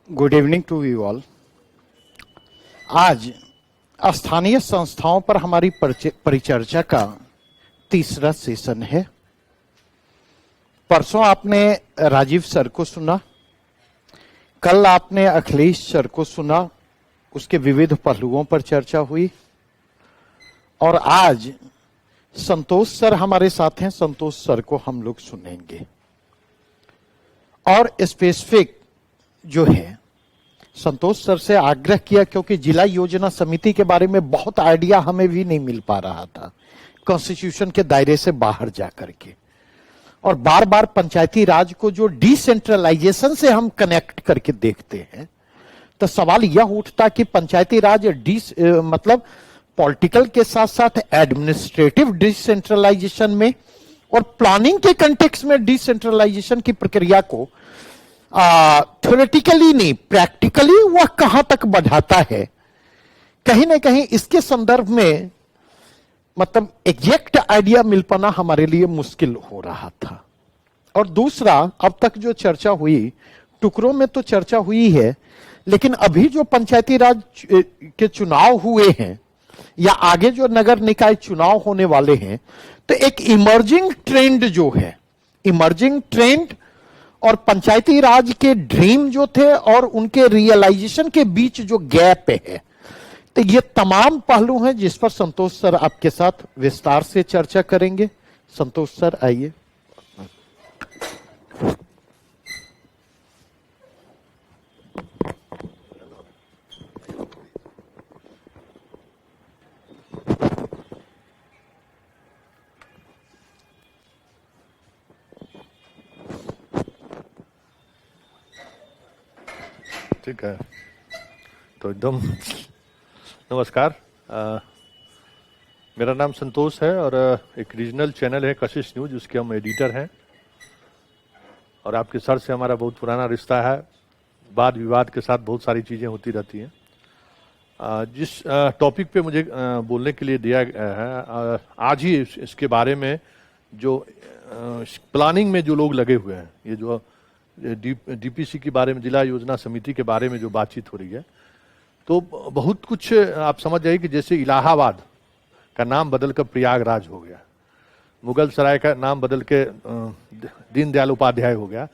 Good evening to you all. आज स्थानीय संस्थाओं पर हमारी परिचर्चा का तीसरा सेशन है। परसों आपने राजीव सर को सुना, कल आपने अखिलेश सर को सुना, उसके विविध पहलुओं पर चर्चा हुई, और आज संतोष सर हमारे साथ हैं। संतोष सर को हम लोग सुनेंगे और स्पेसिफिक जो है संतोष सर से आग्रह किया, क्योंकि जिला योजना समिति के बारे में बहुत आइडिया हमें भी नहीं मिल पा रहा था कॉन्स्टिट्यूशन के दायरे से बाहर जाकर के, और बार बार पंचायती राज को जो डिसेंट्रलाइजेशन से हम कनेक्ट करके देखते हैं, तो सवाल यह उठता कि पंचायती राज मतलब पॉलिटिकल के साथ साथ एडमिनिस्ट्रेटिव डिसेंट्रलाइजेशन में और प्लानिंग के कंटेक्स्ट में डिसेंट्रलाइजेशन की प्रक्रिया को थ्योरेटिकली नहीं, प्रैक्टिकली वह कहां तक बढ़ाता है। कहीं ना कहीं इसके संदर्भ में मतलब एग्जैक्ट आइडिया मिल पाना हमारे लिए मुश्किल हो रहा था। और दूसरा, अब तक जो चर्चा हुई, टुकड़ों में तो चर्चा हुई है, लेकिन अभी जो पंचायती राज के चुनाव हुए हैं या आगे जो नगर निकाय चुनाव होने वाले हैं, तो एक इमर्जिंग ट्रेंड जो है, इमर्जिंग ट्रेंड और पंचायती राज के ड्रीम जो थे और उनके रियलाइजेशन के बीच जो गैप है, तो ये तमाम पहलू हैं जिस पर संतोष सर आपके साथ विस्तार से चर्चा करेंगे। संतोष सर आइए। ठीक है, तो एकदम नमस्कार। मेरा नाम संतोष है और एक रीजनल चैनल है कशिश न्यूज, उसके हम एडिटर हैं। और आपके सर से हमारा बहुत पुराना रिश्ता है, वाद विवाद के साथ बहुत सारी चीज़ें होती रहती हैं। जिस टॉपिक पे मुझे बोलने के लिए दिया गया है, आज ही इसके बारे में जो प्लानिंग में जो लोग लगे हुए हैं, ये जो डीपीसी के बारे में, जिला योजना समिति के बारे में जो बातचीत हो रही है, तो बहुत कुछ आप समझ जाइए कि जैसे इलाहाबाद का नाम बदलकर प्रयागराज हो गया, मुगल सराय का नाम बदल के दीनदयाल उपाध्याय हो गया,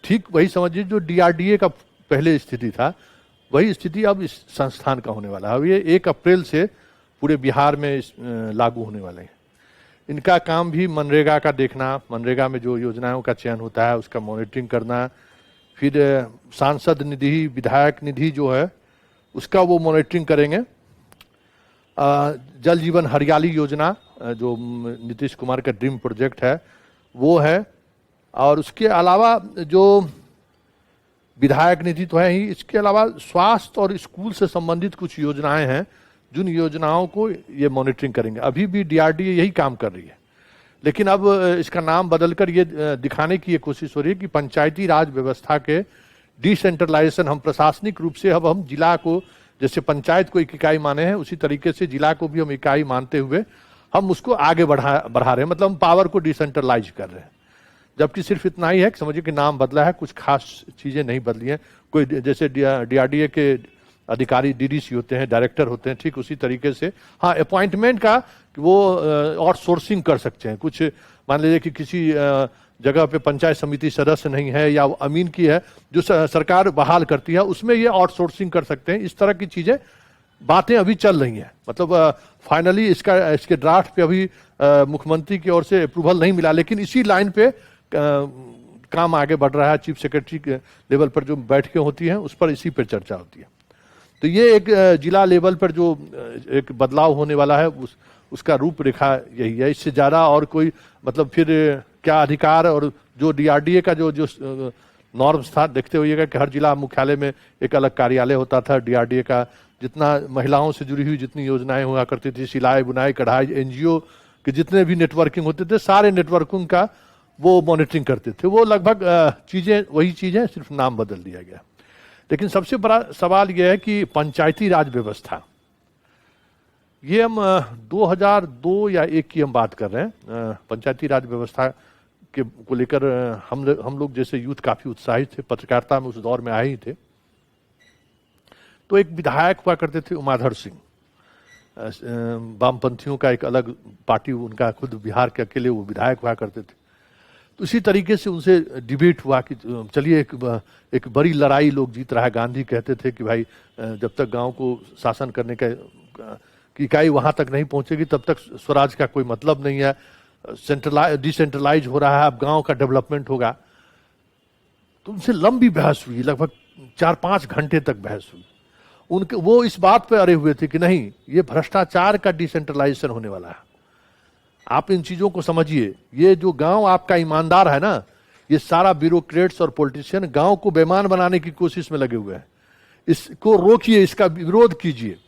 ठीक वही समझिए जो डीआरडीए का पहले स्थिति था, वही स्थिति अब इस संस्थान का होने वाला है। अब ये 1 अप्रैल से पूरे बिहार में लागू होने वाले हैं। इनका काम भी मनरेगा का देखना, मनरेगा में जो योजनाओं का चयन होता है उसका मॉनिटरिंग करना, फिर सांसद निधि, विधायक निधि जो है उसका वो मॉनिटरिंग करेंगे। जल जीवन हरियाली योजना जो नीतीश कुमार का ड्रीम प्रोजेक्ट है वो है, और उसके अलावा जो विधायक निधि तो है ही, इसके अलावा स्वास्थ्य और स्कूल से संबंधित कुछ योजनाएं हैं जिन योजनाओं को ये मॉनिटरिंग करेंगे। अभी भी डीआरडीए यही काम कर रही है, लेकिन अब इसका नाम बदलकर ये दिखाने की ये कोशिश हो रही है कि पंचायती राज व्यवस्था के डिसेंट्रलाइजेशन, हम प्रशासनिक रूप से अब हम जिला को, जैसे पंचायत को एक इकाई माने हैं, उसी तरीके से जिला को भी हम इकाई मानते हुए हम उसको आगे बढ़ा रहे हैं। मतलब हम पावर को डिसेंट्रलाइज कर रहे हैं, जबकि सिर्फ इतना ही है कि समझिए कि नाम बदला है, कुछ खास चीज़ें नहीं बदली हैं। कोई जैसे डीआरडीए के अधिकारी डीडीसी होते हैं, डायरेक्टर होते हैं, ठीक उसी तरीके से हाँ अपॉइंटमेंट का वो और सोर्सिंग कर सकते हैं। कुछ मान लीजिए कि किसी जगह पे पंचायत समिति सदस्य नहीं है या वो अमीन की है जो सरकार बहाल करती है, उसमें ये आउटसोर्सिंग कर सकते हैं। इस तरह की चीज़ें, बातें अभी चल रही हैं। मतलब फाइनली इसके ड्राफ्ट पे अभी मुख्यमंत्री की ओर से अप्रूवल नहीं मिला, लेकिन इसी लाइन पे काम आगे बढ़ रहा है। चीफ सेक्रेटरी के लेवल पर जो बैठकें होती हैं उस पर इसी पर चर्चा होती है। तो ये एक जिला लेवल पर जो एक बदलाव होने वाला है उसका रूपरेखा यही है। इससे ज़्यादा और कोई मतलब फिर क्या अधिकार, और जो डीआरडीए का जो नॉर्म्स था, देखते होइएगा कि हर जिला मुख्यालय में एक अलग कार्यालय होता था डीआरडीए का। जितना महिलाओं से जुड़ी हुई जितनी योजनाएं हुआ करती थी, सिलाई बुनाई कढ़ाई, एनजीओ के जितने भी नेटवर्किंग होते थे, सारे नेटवर्किंग का वो मॉनिटरिंग करते थे। वो लगभग चीज़ें वही चीज़ें, सिर्फ नाम बदल दिया गया। लेकिन सबसे बड़ा सवाल यह है कि पंचायती राज व्यवस्था, ये हम 2002 या 1 की हम बात कर रहे हैं। पंचायती राज व्यवस्था को लेकर हम लोग जैसे यूथ काफ़ी उत्साहित थे, पत्रकारिता में उस दौर में आए ही थे। तो एक विधायक हुआ करते थे उमाधर सिंह, वामपंथियों का एक अलग पार्टी, उनका खुद बिहार के अकेले वो विधायक हुआ करते थे। तो इसी तरीके से उनसे डिबेट हुआ कि चलिए एक बड़ी लड़ाई लोग जीत रहा है। गांधी कहते थे कि भाई जब तक गांव को शासन करने का की इकाई वहां तक नहीं पहुंचेगी तब तक स्वराज का कोई मतलब नहीं है, डिसेंट्रलाइज हो रहा है, अब गांव का डेवलपमेंट होगा। तो उनसे लंबी बहस हुई, लगभग 4-5 घंटे तक बहस हुई। उनके वो इस बात पे अड़े हुए थे कि नहीं, ये भ्रष्टाचार का डिसेंट्रलाइजेशन होने वाला है, आप इन चीजों को समझिए। ये जो गांव आपका ईमानदार है ना, ये सारा ब्यूरोक्रेट्स और पॉलिटिशियन गांव को बेईमान बनाने की कोशिश में लगे हुए हैं, इसको रोकिए, इसका विरोध कीजिए।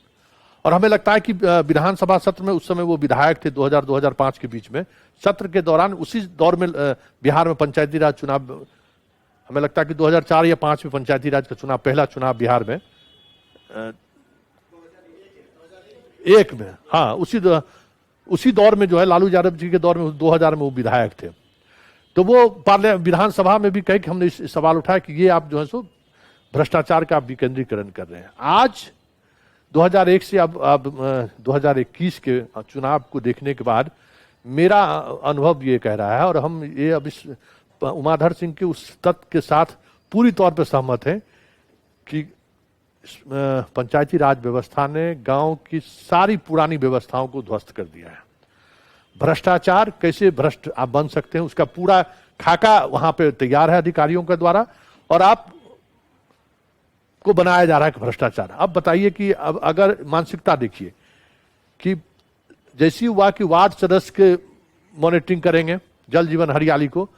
और हमें लगता है कि विधानसभा सत्र में उस समय वो विधायक थे 2000-2005 के बीच में, सत्र के दौरान उसी दौर में बिहार में पंचायती राज चुनाव, हमें लगता है कि 2004 या 2005 में पंचायती राज का चुनाव, पहला चुनाव बिहार में 2001 में, हाँ उसी दौर में जो है लालू यादव जी के दौर में 2000 में वो विधायक थे। तो वो विधानसभा में भी कहे कि हमने इस सवाल उठाया कि ये आप जो है सो भ्रष्टाचार का आप विकेंद्रीकरण कर रहे हैं। आज 2001 से अब 2021 के चुनाव को देखने के बाद मेरा अनुभव ये कह रहा है, और हम ये अब इस उमाधर सिंह के उस तथ्य के साथ पूरी तौर पर सहमत हैं कि पंचायती राज व्यवस्था ने गांव की सारी पुरानी व्यवस्थाओं को ध्वस्त कर दिया है। भ्रष्टाचार कैसे भ्रष्ट आप बन सकते हैं, उसका पूरा खाका वहां पे तैयार है अधिकारियों के द्वारा, और आप को बनाया जा रहा है कि भ्रष्टाचार। अब बताइए कि अब अगर मानसिकता देखिए कि जैसी हुआ कि वार्ड सदस्य के मॉनिटरिंग करेंगे जल जीवन हरियाली को,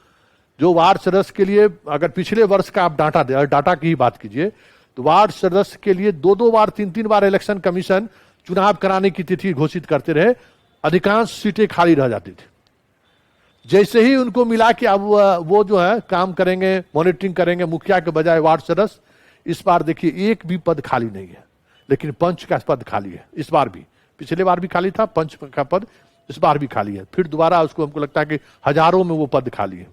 जो वार्ड सदस्य के लिए अगर पिछले वर्ष का आप डाटा की ही बात कीजिए तो वार्ड सदस्य के लिए 2-2 बार 3-3 बार इलेक्शन कमीशन चुनाव कराने की तिथि घोषित करते रहे, अधिकांश सीटें खाली रह जाती थी। जैसे ही उनको मिला कि अब वो जो है काम करेंगे, मॉनिटरिंग करेंगे मुखिया के बजाय वार्ड सदस्य, इस बार देखिए एक भी पद खाली नहीं है, लेकिन पंच का पद खाली है। इस बार भी, पिछले बार भी खाली था पंच का पद, इस बार भी खाली है। फिर दोबारा उसको हमको लगता है कि हजारों में वो पद खाली है।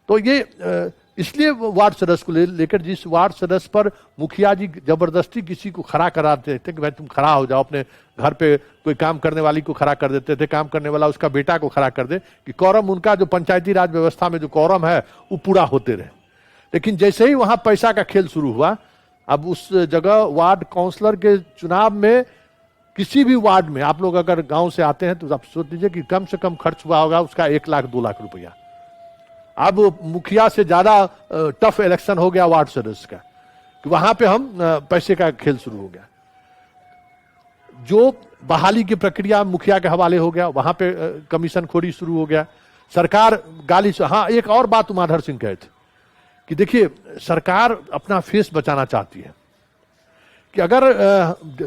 तो ये इसलिए वार्ड सदस्य को लेकर जिस वार्ड सदस्य पर मुखिया जी जबरदस्ती किसी को खड़ा कराते थे कि भाई तुम खड़ा हो जाओ, अपने घर पे कोई काम करने वाली को खड़ा कर देते थे, काम करने वाला उसका बेटा को खड़ा कर दे कि कौरम उनका जो पंचायती राज व्यवस्था में जो कौरम है वो पूरा होते रहे। लेकिन जैसे ही वहां पैसा का खेल शुरू हुआ, अब उस जगह वार्ड काउंसलर के चुनाव में किसी भी वार्ड में आप लोग अगर गांव से आते हैं तो आप सोच लीजिए कि कम से कम खर्च हुआ होगा उसका 1 लाख 2 लाख रुपया। अब मुखिया से ज्यादा टफ इलेक्शन हो गया वार्ड सदस्य का, कि वहां पे हम पैसे का खेल शुरू हो गया। जो बहाली की प्रक्रिया मुखिया के हवाले हो गया, वहां पे कमीशन खोरी शुरू हो गया। सरकार गाली से, हाँ एक और बात उमाधर सिंह कहे थे कि देखिए सरकार अपना फेस बचाना चाहती है कि अगर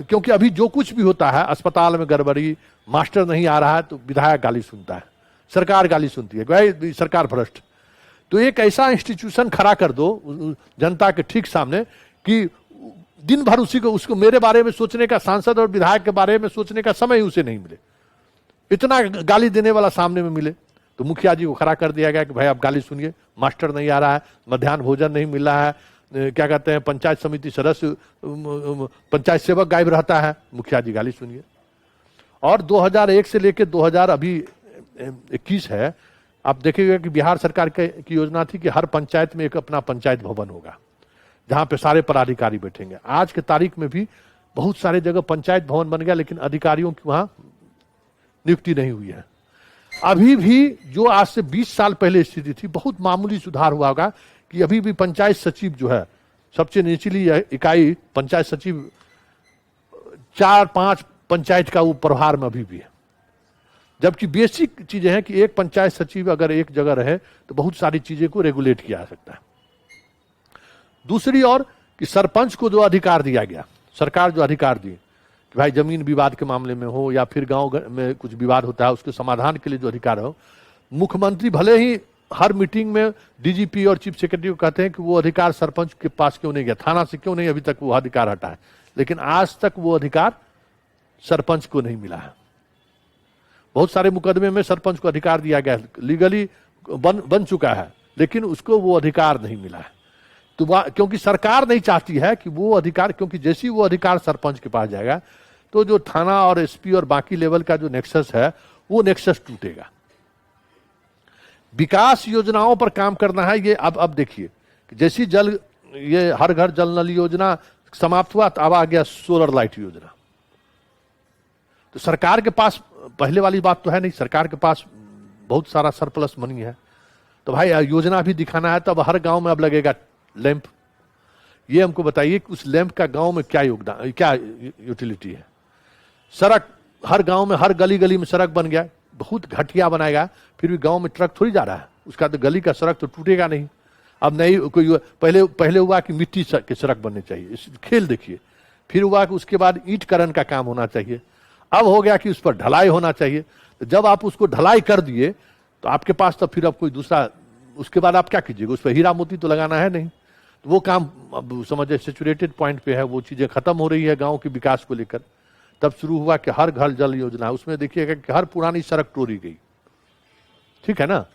क्योंकि अभी जो कुछ भी होता है, अस्पताल में गड़बड़ी, मास्टर नहीं आ रहा है तो विधायक गाली सुनता है, सरकार गाली सुनती है, भाई सरकार भ्रष्ट। तो एक ऐसा इंस्टीट्यूशन खड़ा कर दो जनता के ठीक सामने कि दिन भर उसको मेरे बारे में सोचने का, सांसद और विधायक के बारे में सोचने का समय उसे नहीं मिले, इतना गाली देने वाला सामने में मिले। तो मुखिया जी को खड़ा कर दिया गया कि भाई आप गाली सुनिए, मास्टर नहीं आ रहा है, मध्याह्न भोजन नहीं मिल रहा है, क्या कहते हैं पंचायत समिति सदस्य, पंचायत सेवक गायब रहता है, मुखिया जी गाली सुनिए। और 2001 से लेकर 2021 है, आप देखिएगा कि बिहार सरकार की योजना थी कि हर पंचायत में एक अपना पंचायत भवन होगा जहां पे सारे पदाधिकारी बैठेंगे। आज के तारीख में भी बहुत सारे जगह पंचायत भवन बन गया, लेकिन अधिकारियों की वहां नियुक्ति नहीं हुई है। अभी भी जो आज से 20 साल पहले स्थिति थी, बहुत मामूली सुधार हुआ होगा कि अभी भी पंचायत सचिव जो है, सबसे निचली इकाई पंचायत सचिव 4-5 पंचायत का वो प्रभार में अभी भी है। जबकि बेसिक चीजें हैं कि एक पंचायत सचिव अगर एक जगह रहे तो बहुत सारी चीजें को रेगुलेट किया जा सकता है। दूसरी ओर कि सरपंच को जो अधिकार दिया गया, सरकार जो अधिकार दी कि भाई जमीन विवाद के मामले में हो या फिर गांव में कुछ विवाद होता है उसके समाधान के लिए जो अधिकार हो, मुख्यमंत्री भले ही हर मीटिंग में डीजीपी और चीफ सेक्रेटरी को कहते हैं कि वो अधिकार सरपंच के पास क्यों नहीं गया, थाना से क्यों नहीं अभी तक वो अधिकार हटा है, लेकिन आज तक वो अधिकार सरपंच को नहीं मिला है। बहुत सारे मुकदमे में सरपंच को अधिकार दिया गया, लीगली बन चुका है, लेकिन उसको वो अधिकार नहीं मिला है। तो क्योंकि सरकार नहीं चाहती है कि वो अधिकार, क्योंकि जैसी वो अधिकार सरपंच के पास जाएगा तो जो थाना और एसपी और बाकी लेवल का जो नेक्सस है वो नेक्सस टूटेगा। विकास योजनाओं पर काम करना है। ये अब देखिए, जैसी जल, ये हर घर जल नल योजना समाप्त हुआ तो अब आ गया सोलर लाइट योजना। तो सरकार के पास पहले वाली बात तो है नहीं, सरकार के पास बहुत सारा सरप्लस मनी है। तो भाई योजना भी दिखाना है, तब हर गांव में अब लगेगा लैंप। ये हमको बताइए कि उस लैंप का गांव में क्या योगदान, क्या यूटिलिटी है। सड़क हर गांव में, हर गली गली में सड़क बन गया, बहुत घटिया बनाएगा, फिर भी गांव में ट्रक थोड़ी जा रहा है, उसका तो गली का सड़क तो टूटेगा नहीं। अब नहीं कोई, पहले हुआ कि मिट्टी की सड़क बननी चाहिए, इस खेल देखिए। फिर हुआ कि उसके बाद ईंटकरण का काम होना चाहिए। अब हो गया कि उस पर ढलाई होना चाहिए। तो जब आप उसको ढलाई कर दिए तो आपके पास तो फिर अब कोई दूसरा, उसके बाद आप क्या कीजिएगा, उस पर हीरा मोती तो लगाना है नहीं। तो वो काम अब समझे सेचुरेटेड पॉइंट पे है, वो चीजें खत्म हो रही है गांव के विकास को लेकर। तब शुरू हुआ कि हर घर जल योजना, उसमें देखिएगा कि हर पुरानी सड़क तोड़ी गई, ठीक है ना।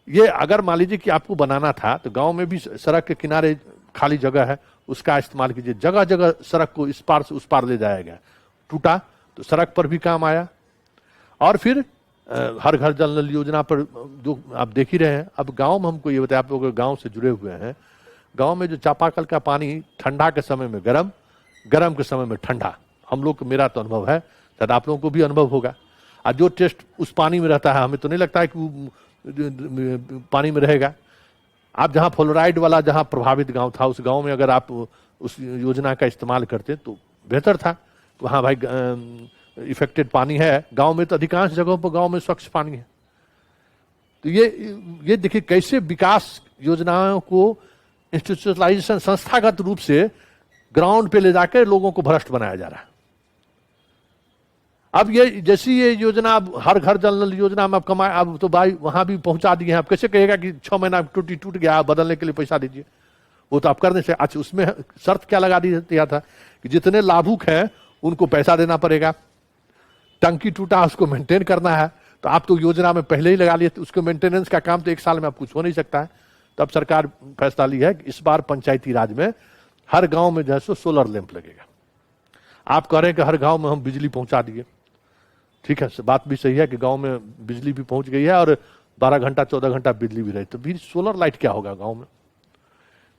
ये अगर मान लीजिए कि आपको बनाना था तो गांव में भी सड़क के किनारे खाली जगह है, उसका इस्तेमाल कीजिए। जगह जगह सड़क को इस पार से उस पार ले जाया गया, टूटा तो सड़क पर भी काम आया। और फिर हर घर जल नल योजना पर जो आप देख ही रहे हैं। अब गांव में हमको ये बताया, आप लोग गांव से जुड़े हुए हैं, गांव में जो चापाकल का पानी ठंडा के समय में गर्म, गर्म के समय में ठंडा, हम लोग को, मेरा तो अनुभव है, शायद आप लोगों को भी अनुभव होगा। और जो टेस्ट उस पानी में रहता है, हमें तो नहीं लगता है कि वो पानी में रहेगा। आप जहाँ फ्लोराइड वाला जहाँ प्रभावित गांव था, उस गांव में अगर आप उस योजना का इस्तेमाल करते तो बेहतर था। तो हाँ भाई इफेक्टेड पानी है गांव में, तो अधिकांश जगहों पर गांव में स्वच्छ पानी है। तो ये देखिए कैसे विकास योजनाओं को इंस्टीट्यूशनलाइजेशन, संस्थागत रूप से ग्राउंड पे ले जाकर लोगों को भ्रष्ट बनाया जा रहा है। अब ये जैसी ये योजना, अब हर घर जल नल योजना में अब कमाए, अब तो भाई वहां भी पहुंचा दिए हैं। अब कैसे कहेगा कि 6 महीना टूट गया, बदलने के लिए पैसा दीजिए, वो तो आप करने से। अच्छा, उसमें शर्त क्या लगा दिया था कि जितने लाभुक हैं उनको पैसा देना पड़ेगा, टंकी टूटा उसको मेंटेन करना है। तो आप तो योजना में पहले ही लगा लिए, तो उसको मेंटेनेंस का काम तो 1 साल में आप कुछ हो नहीं सकता है। तब सरकार फैसला ली है कि इस बार पंचायती राज में हर गांव में जो है सो सोलर लैंप लगेगा। आप कह रहे हैं कि हर गांव में हम बिजली पहुंचा दिए, ठीक है, बात भी सही है कि गांव में बिजली भी पहुंच गई है और 12 घंटा 14 घंटा बिजली भी रही, तो भी सोलर लाइट क्या होगा गांव में।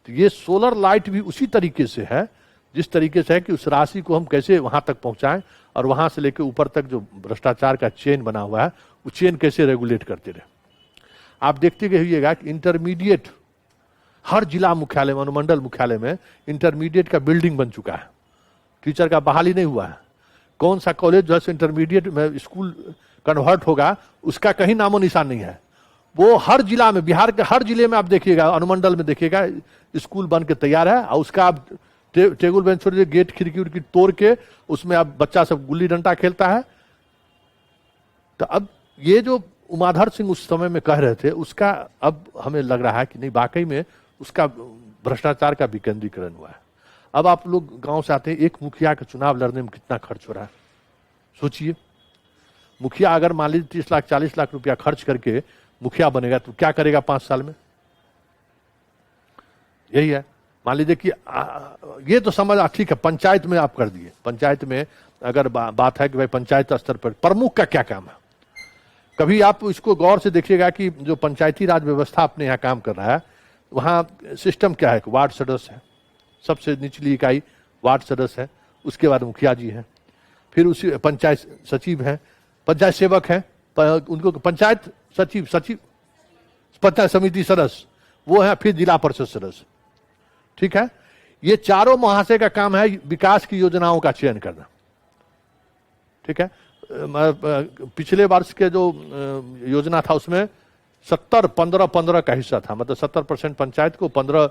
तो ये सोलर लाइट भी उसी तरीके से है जिस तरीके से है कि उस राशि को हम कैसे वहां तक पहुंचाएं, और वहां से लेकर ऊपर तक जो भ्रष्टाचार का चेन बना हुआ है वो चेन कैसे रेगुलेट करते रहे। आप देखते रहिएगा कि इंटरमीडिएट हर जिला मुख्यालय में, अनुमंडल मुख्यालय में इंटरमीडिएट का बिल्डिंग बन चुका है, टीचर का बहाली नहीं हुआ है। कौन सा कॉलेज जो है इंटरमीडिएट में स्कूल कन्वर्ट होगा उसका कहीं नामो निशान नहीं है। वो हर जिला में, बिहार के हर जिले में आप देखिएगा, अनुमंडल में देखिएगा स्कूल बन के तैयार है, और उसका आप टेबल बेंच छोड़, गेट खिड़की उड़की तोड़ के उसमें अब बच्चा सब गुल्ली डंडा खेलता है। तो अब ये जो उमाधर सिंह उस समय में कह रहे थे, उसका अब हमें लग रहा है कि नहीं, वाकई में उसका भ्रष्टाचार का विकेंद्रीकरण हुआ है। अब आप लोग गांव से आते हैं, एक मुखिया का चुनाव लड़ने में कितना खर्च हो रहा है सोचिए। मुखिया अगर मान लीजिए 30 लाख 40 लाख रुपया खर्च करके मुखिया बनेगा तो क्या करेगा 5 साल में, यही है। मान लीजिए कि ये तो समझ ठीक है, पंचायत में आप कर दिए, पंचायत में अगर बात है कि भाई पंचायत स्तर पर प्रमुख का क्या काम है। कभी आप इसको गौर से देखिएगा कि जो पंचायती राज व्यवस्था अपने यहाँ काम कर रहा है, वहाँ सिस्टम क्या है, वार्ड सदस्य है, सबसे निचली इकाई वार्ड सदस्य है, उसके बाद मुखिया जी हैं, फिर उसी पंचायत सचिव हैं, पंचायत सेवक हैं, उनको पंचायत सचिव, पंचायत समिति सदस्य वो है, फिर जिला परिषद सदस्य, ठीक है। ये चारों महाशय का काम है विकास की योजनाओं का चयन करना, ठीक है। पिछले वर्ष के जो योजना था उसमें 70-15-15 का हिस्सा था, मतलब 70% पंचायत को, 15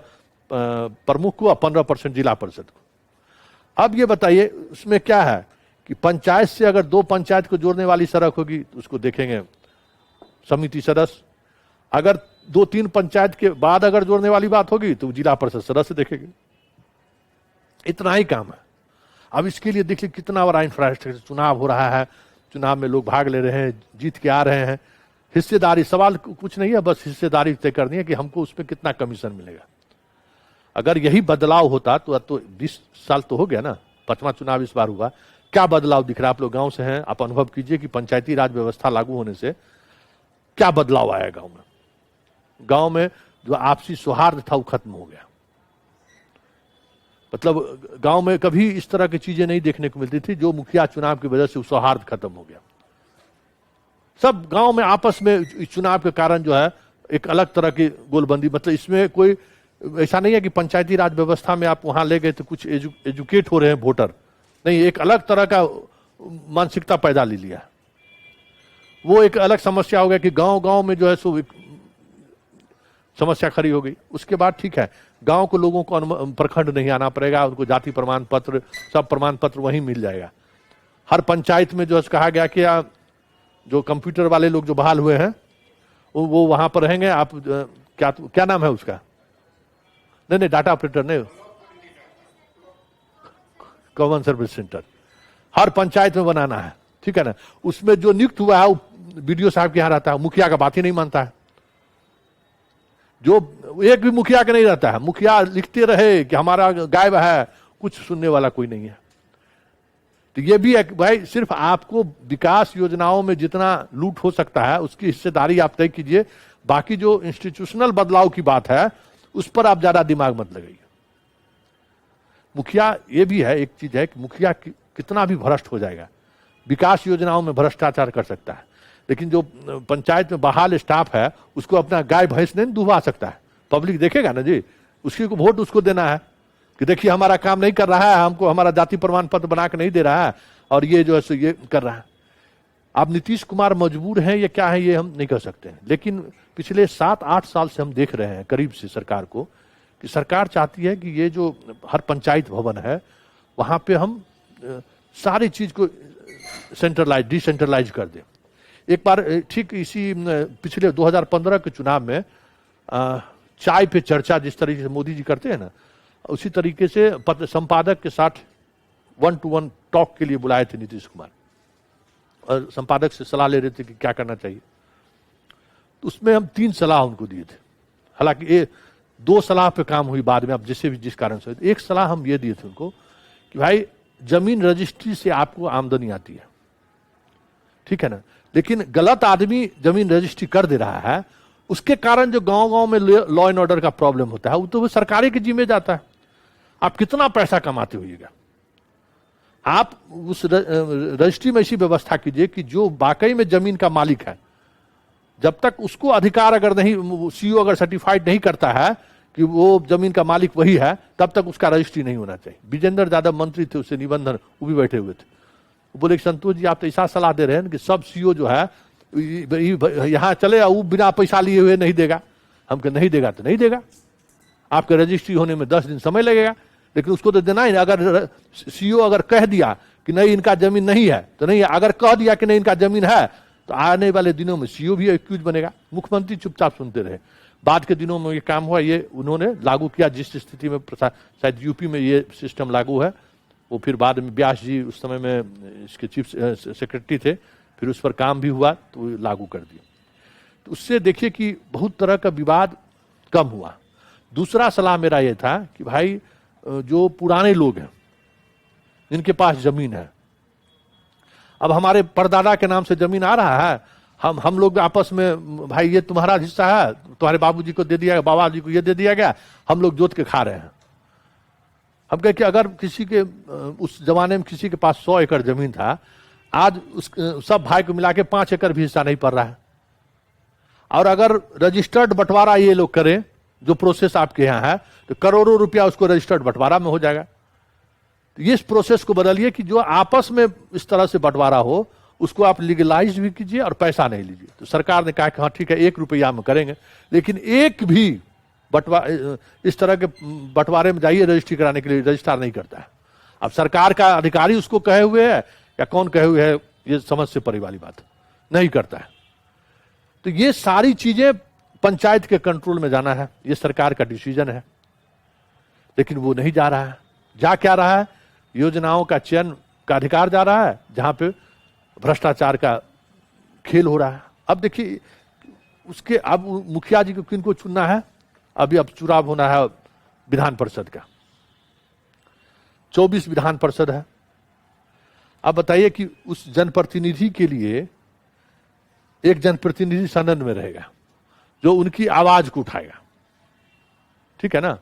प्रमुख को और 15% जिला परिषद को। अब ये बताइए उसमें क्या है कि पंचायत से अगर 2 पंचायत को जोड़ने वाली सड़क होगी तो उसको देखेंगे समिति सदस्य, अगर 2-3 पंचायत के बाद अगर जोड़ने वाली बात होगी तो जिला परिषद सदस्य देखेंगे। इतना ही काम है। अब इसके लिए देखिए कितना बड़ा इंफ्रास्ट्रक्चर, चुनाव हो रहा है, चुनाव में लोग भाग ले रहे हैं, जीत के आ रहे हैं, हिस्सेदारी, सवाल कुछ नहीं है, बस हिस्सेदारी तय करनी है कि हमको उसमें कितना कमीशन मिलेगा। अगर यही बदलाव होता तो 20 साल तो हो गया ना, 5वां चुनाव इस बार हुआ, क्या बदलाव दिख रहा है? आप लोग गांव से हैं, आप अनुभव कीजिए कि पंचायती राज व्यवस्था लागू होने से क्या बदलाव आया गांव में। गांव में जो आपसी सौहार्द था वो खत्म हो गया। मतलब गांव में कभी इस तरह की चीजें नहीं देखने को मिलती थी, जो मुखिया चुनाव की वजह से सौहार्द खत्म हो गया। सब गांव में आपस में इस चुनाव के कारण जो है एक अलग तरह की गोलबंदी, मतलब इसमें कोई ऐसा नहीं है कि पंचायती राज व्यवस्था में आप वहां ले गए तो कुछ एजुकेट हो रहे हैं वोटर, नहीं, एक अलग तरह का मानसिकता पैदा ले लिया। वो एक अलग समस्या हो गया कि गांव गांव में जो है सो समस्या खड़ी हो गई। उसके बाद ठीक है, गांव को लोगों को प्रखंड नहीं आना पड़ेगा, उनको जाति प्रमाण पत्र, सब प्रमाण पत्र वहीं मिल जाएगा। हर पंचायत में जो है कहा गया कि जो कंप्यूटर वाले लोग जो बहाल हुए हैं वो वहां पर रहेंगे। आप क्या नाम है उसका? नहीं, डाटा ऑपरेटर नहीं, कॉमन सर्विस सेंटर हर पंचायत में बनाना है, ठीक है ना। उसमें जो नियुक्त हुआ है बीडीओ साहब के यहां रहता है, मुखिया का बात ही नहीं मानता है। जो एक भी मुखिया के नहीं रहता है, मुखिया लिखते रहे कि हमारा गायब है, कुछ सुनने वाला कोई नहीं है। तो ये भी एक भाई, सिर्फ आपको विकास योजनाओं में जितना लूट हो सकता है उसकी हिस्सेदारी आप तय कीजिए, बाकी जो इंस्टीट्यूशनल बदलाव की बात है उस पर आप ज्यादा दिमाग मत लगाइए। मुखिया ये भी है, एक चीज है कि मुखिया कितना भी भ्रष्ट हो जाएगा, विकास योजनाओं में भ्रष्टाचार कर सकता है, लेकिन जो पंचायत में बहाल स्टाफ है उसको अपना गाय भैंस नहीं दुबा सकता है। पब्लिक देखेगा ना जी, उसकी वोट उसको देना है कि देखिए हमारा काम नहीं कर रहा है, हमको हमारा जाति प्रमाण पत्र बना के नहीं दे रहा है, और ये जो है सो ये कर रहा है। अब नीतीश कुमार मजबूर हैं या क्या है ये हम नहीं कह सकते हैं, लेकिन पिछले 7-8 साल से हम देख रहे हैं करीब से सरकार को कि सरकार चाहती है कि ये जो हर पंचायत भवन है वहां पे हम सारी चीज को डिसेंट्रलाइज कर दें। एक बार ठीक इसी पिछले 2015 के चुनाव में चाय पे चर्चा जिस तरीके से मोदी जी करते हैं ना, उसी तरीके से पत्र संपादक के साथ 1-to-1 टॉक के लिए बुलाए थे नीतीश कुमार, और संपादक से सलाह ले रहे थे कि क्या करना चाहिए। तो उसमें हम 3 सलाह उनको दिए थे, हालांकि ये 2 सलाह पे काम हुई बाद में, अब जिस कारण से। एक सलाह हम ये दिए थे उनको कि भाई जमीन रजिस्ट्री से आपको आमदनी आती है, ठीक है ना, लेकिन गलत आदमी जमीन रजिस्ट्री कर दे रहा है, उसके कारण जो गांव गांव में लॉ एंड ऑर्डर का प्रॉब्लम होता है वो तो सरकारी के जिम्मे जाता है। आप कितना पैसा कमाते होइएगा, आप उस रजिस्ट्री में ऐसी व्यवस्था कीजिए कि जो वाकई में जमीन का मालिक है, जब तक उसको अधिकार अगर नहीं, सीईओ अगर सर्टिफाइड नहीं करता है कि वो जमीन का मालिक वही है, तब तक उसका रजिस्ट्री नहीं होना चाहिए। विजेंद्र यादव मंत्री थे, उससे निबंधन, वो भी बैठे हुए थे। वो बोले कि संतोष जी आप तो ऐसा सलाह दे रहे हैं कि सब सीईओ जो है यहां चले, वो बिना पैसा लिए हुए नहीं देगा। हम कह नहीं देगा तो नहीं देगा, आपके रजिस्ट्री होने में 10 दिन समय लगेगा, लेकिन उसको तो देना ही नहीं। अगर सीईओ अगर कह दिया कि नहीं इनका जमीन नहीं है तो नहीं है, अगर कह दिया कि नहीं इनका जमीन है तो आने वाले दिनों में सीईओ भी एक्यूज बनेगा। मुख्यमंत्री चुपचाप सुनते रहे। बाद के दिनों में ये काम हुआ, ये उन्होंने लागू किया। जिस स्थिति में शायद यूपी में ये सिस्टम लागू है, वो फिर बाद में व्यास जी उस समय में इसके चीफ सेक्रेटरी थे, फिर उस पर काम भी हुआ तो लागू कर दिया। तो उससे देखिए कि बहुत तरह का विवाद कम हुआ। दूसरा सलाह मेरा ये था कि भाई जो पुराने लोग हैं जिनके पास जमीन है, अब हमारे परदादा के नाम से जमीन आ रहा है, हम लोग आपस में भाई ये तुम्हारा हिस्सा है, तुम्हारे बाबूजी को दे दिया गया, बाबा जी को ये दे दिया गया, हम लोग जोत के खा रहे हैं। हम कहे कि अगर किसी के उस जमाने में किसी के पास 100 एकड़ जमीन था, आज उस सब भाई को मिला के 5 एकड़ भी हिस्सा नहीं पड़ रहा है। और अगर रजिस्टर्ड बंटवारा ये लोग करें, जो प्रोसेस आपके यहाँ है, तो करोड़ों रुपया उसको रजिस्टर्ड बंटवारा में हो जाएगा। तो ये इस प्रोसेस को बदलिए कि जो आपस में इस तरह से बंटवारा हो उसको आप लीगलाइज भी कीजिए और पैसा नहीं लीजिए। तो सरकार ने कहा कि हाँ ठीक है 1 रुपया में करेंगे, लेकिन एक भी इस तरह के बंटवारे में जाइए रजिस्ट्री कराने के लिए, रजिस्ट्रार नहीं करता है। अब सरकार का अधिकारी उसको कहे हुए है या कौन कहे हुए है, ये समझ से परे वाली बात, नहीं करता है। तो ये सारी चीजें पंचायत के कंट्रोल में जाना है, ये सरकार का डिसीजन है, लेकिन वो नहीं जा रहा है। जा क्या रहा है? योजनाओं का चयन का अधिकार जा रहा है, जहां पे भ्रष्टाचार का खेल हो रहा है। अब देखिए उसके अब मुखिया जी को किनको चुनना है, अभी अब चुनाव होना है विधान परिषद का, 24 विधान परिषद है। अब बताइए कि उस जनप्रतिनिधि के लिए एक जनप्रतिनिधि सदन में रहेगा जो उनकी आवाज को उठाएगा, ठीक है ना।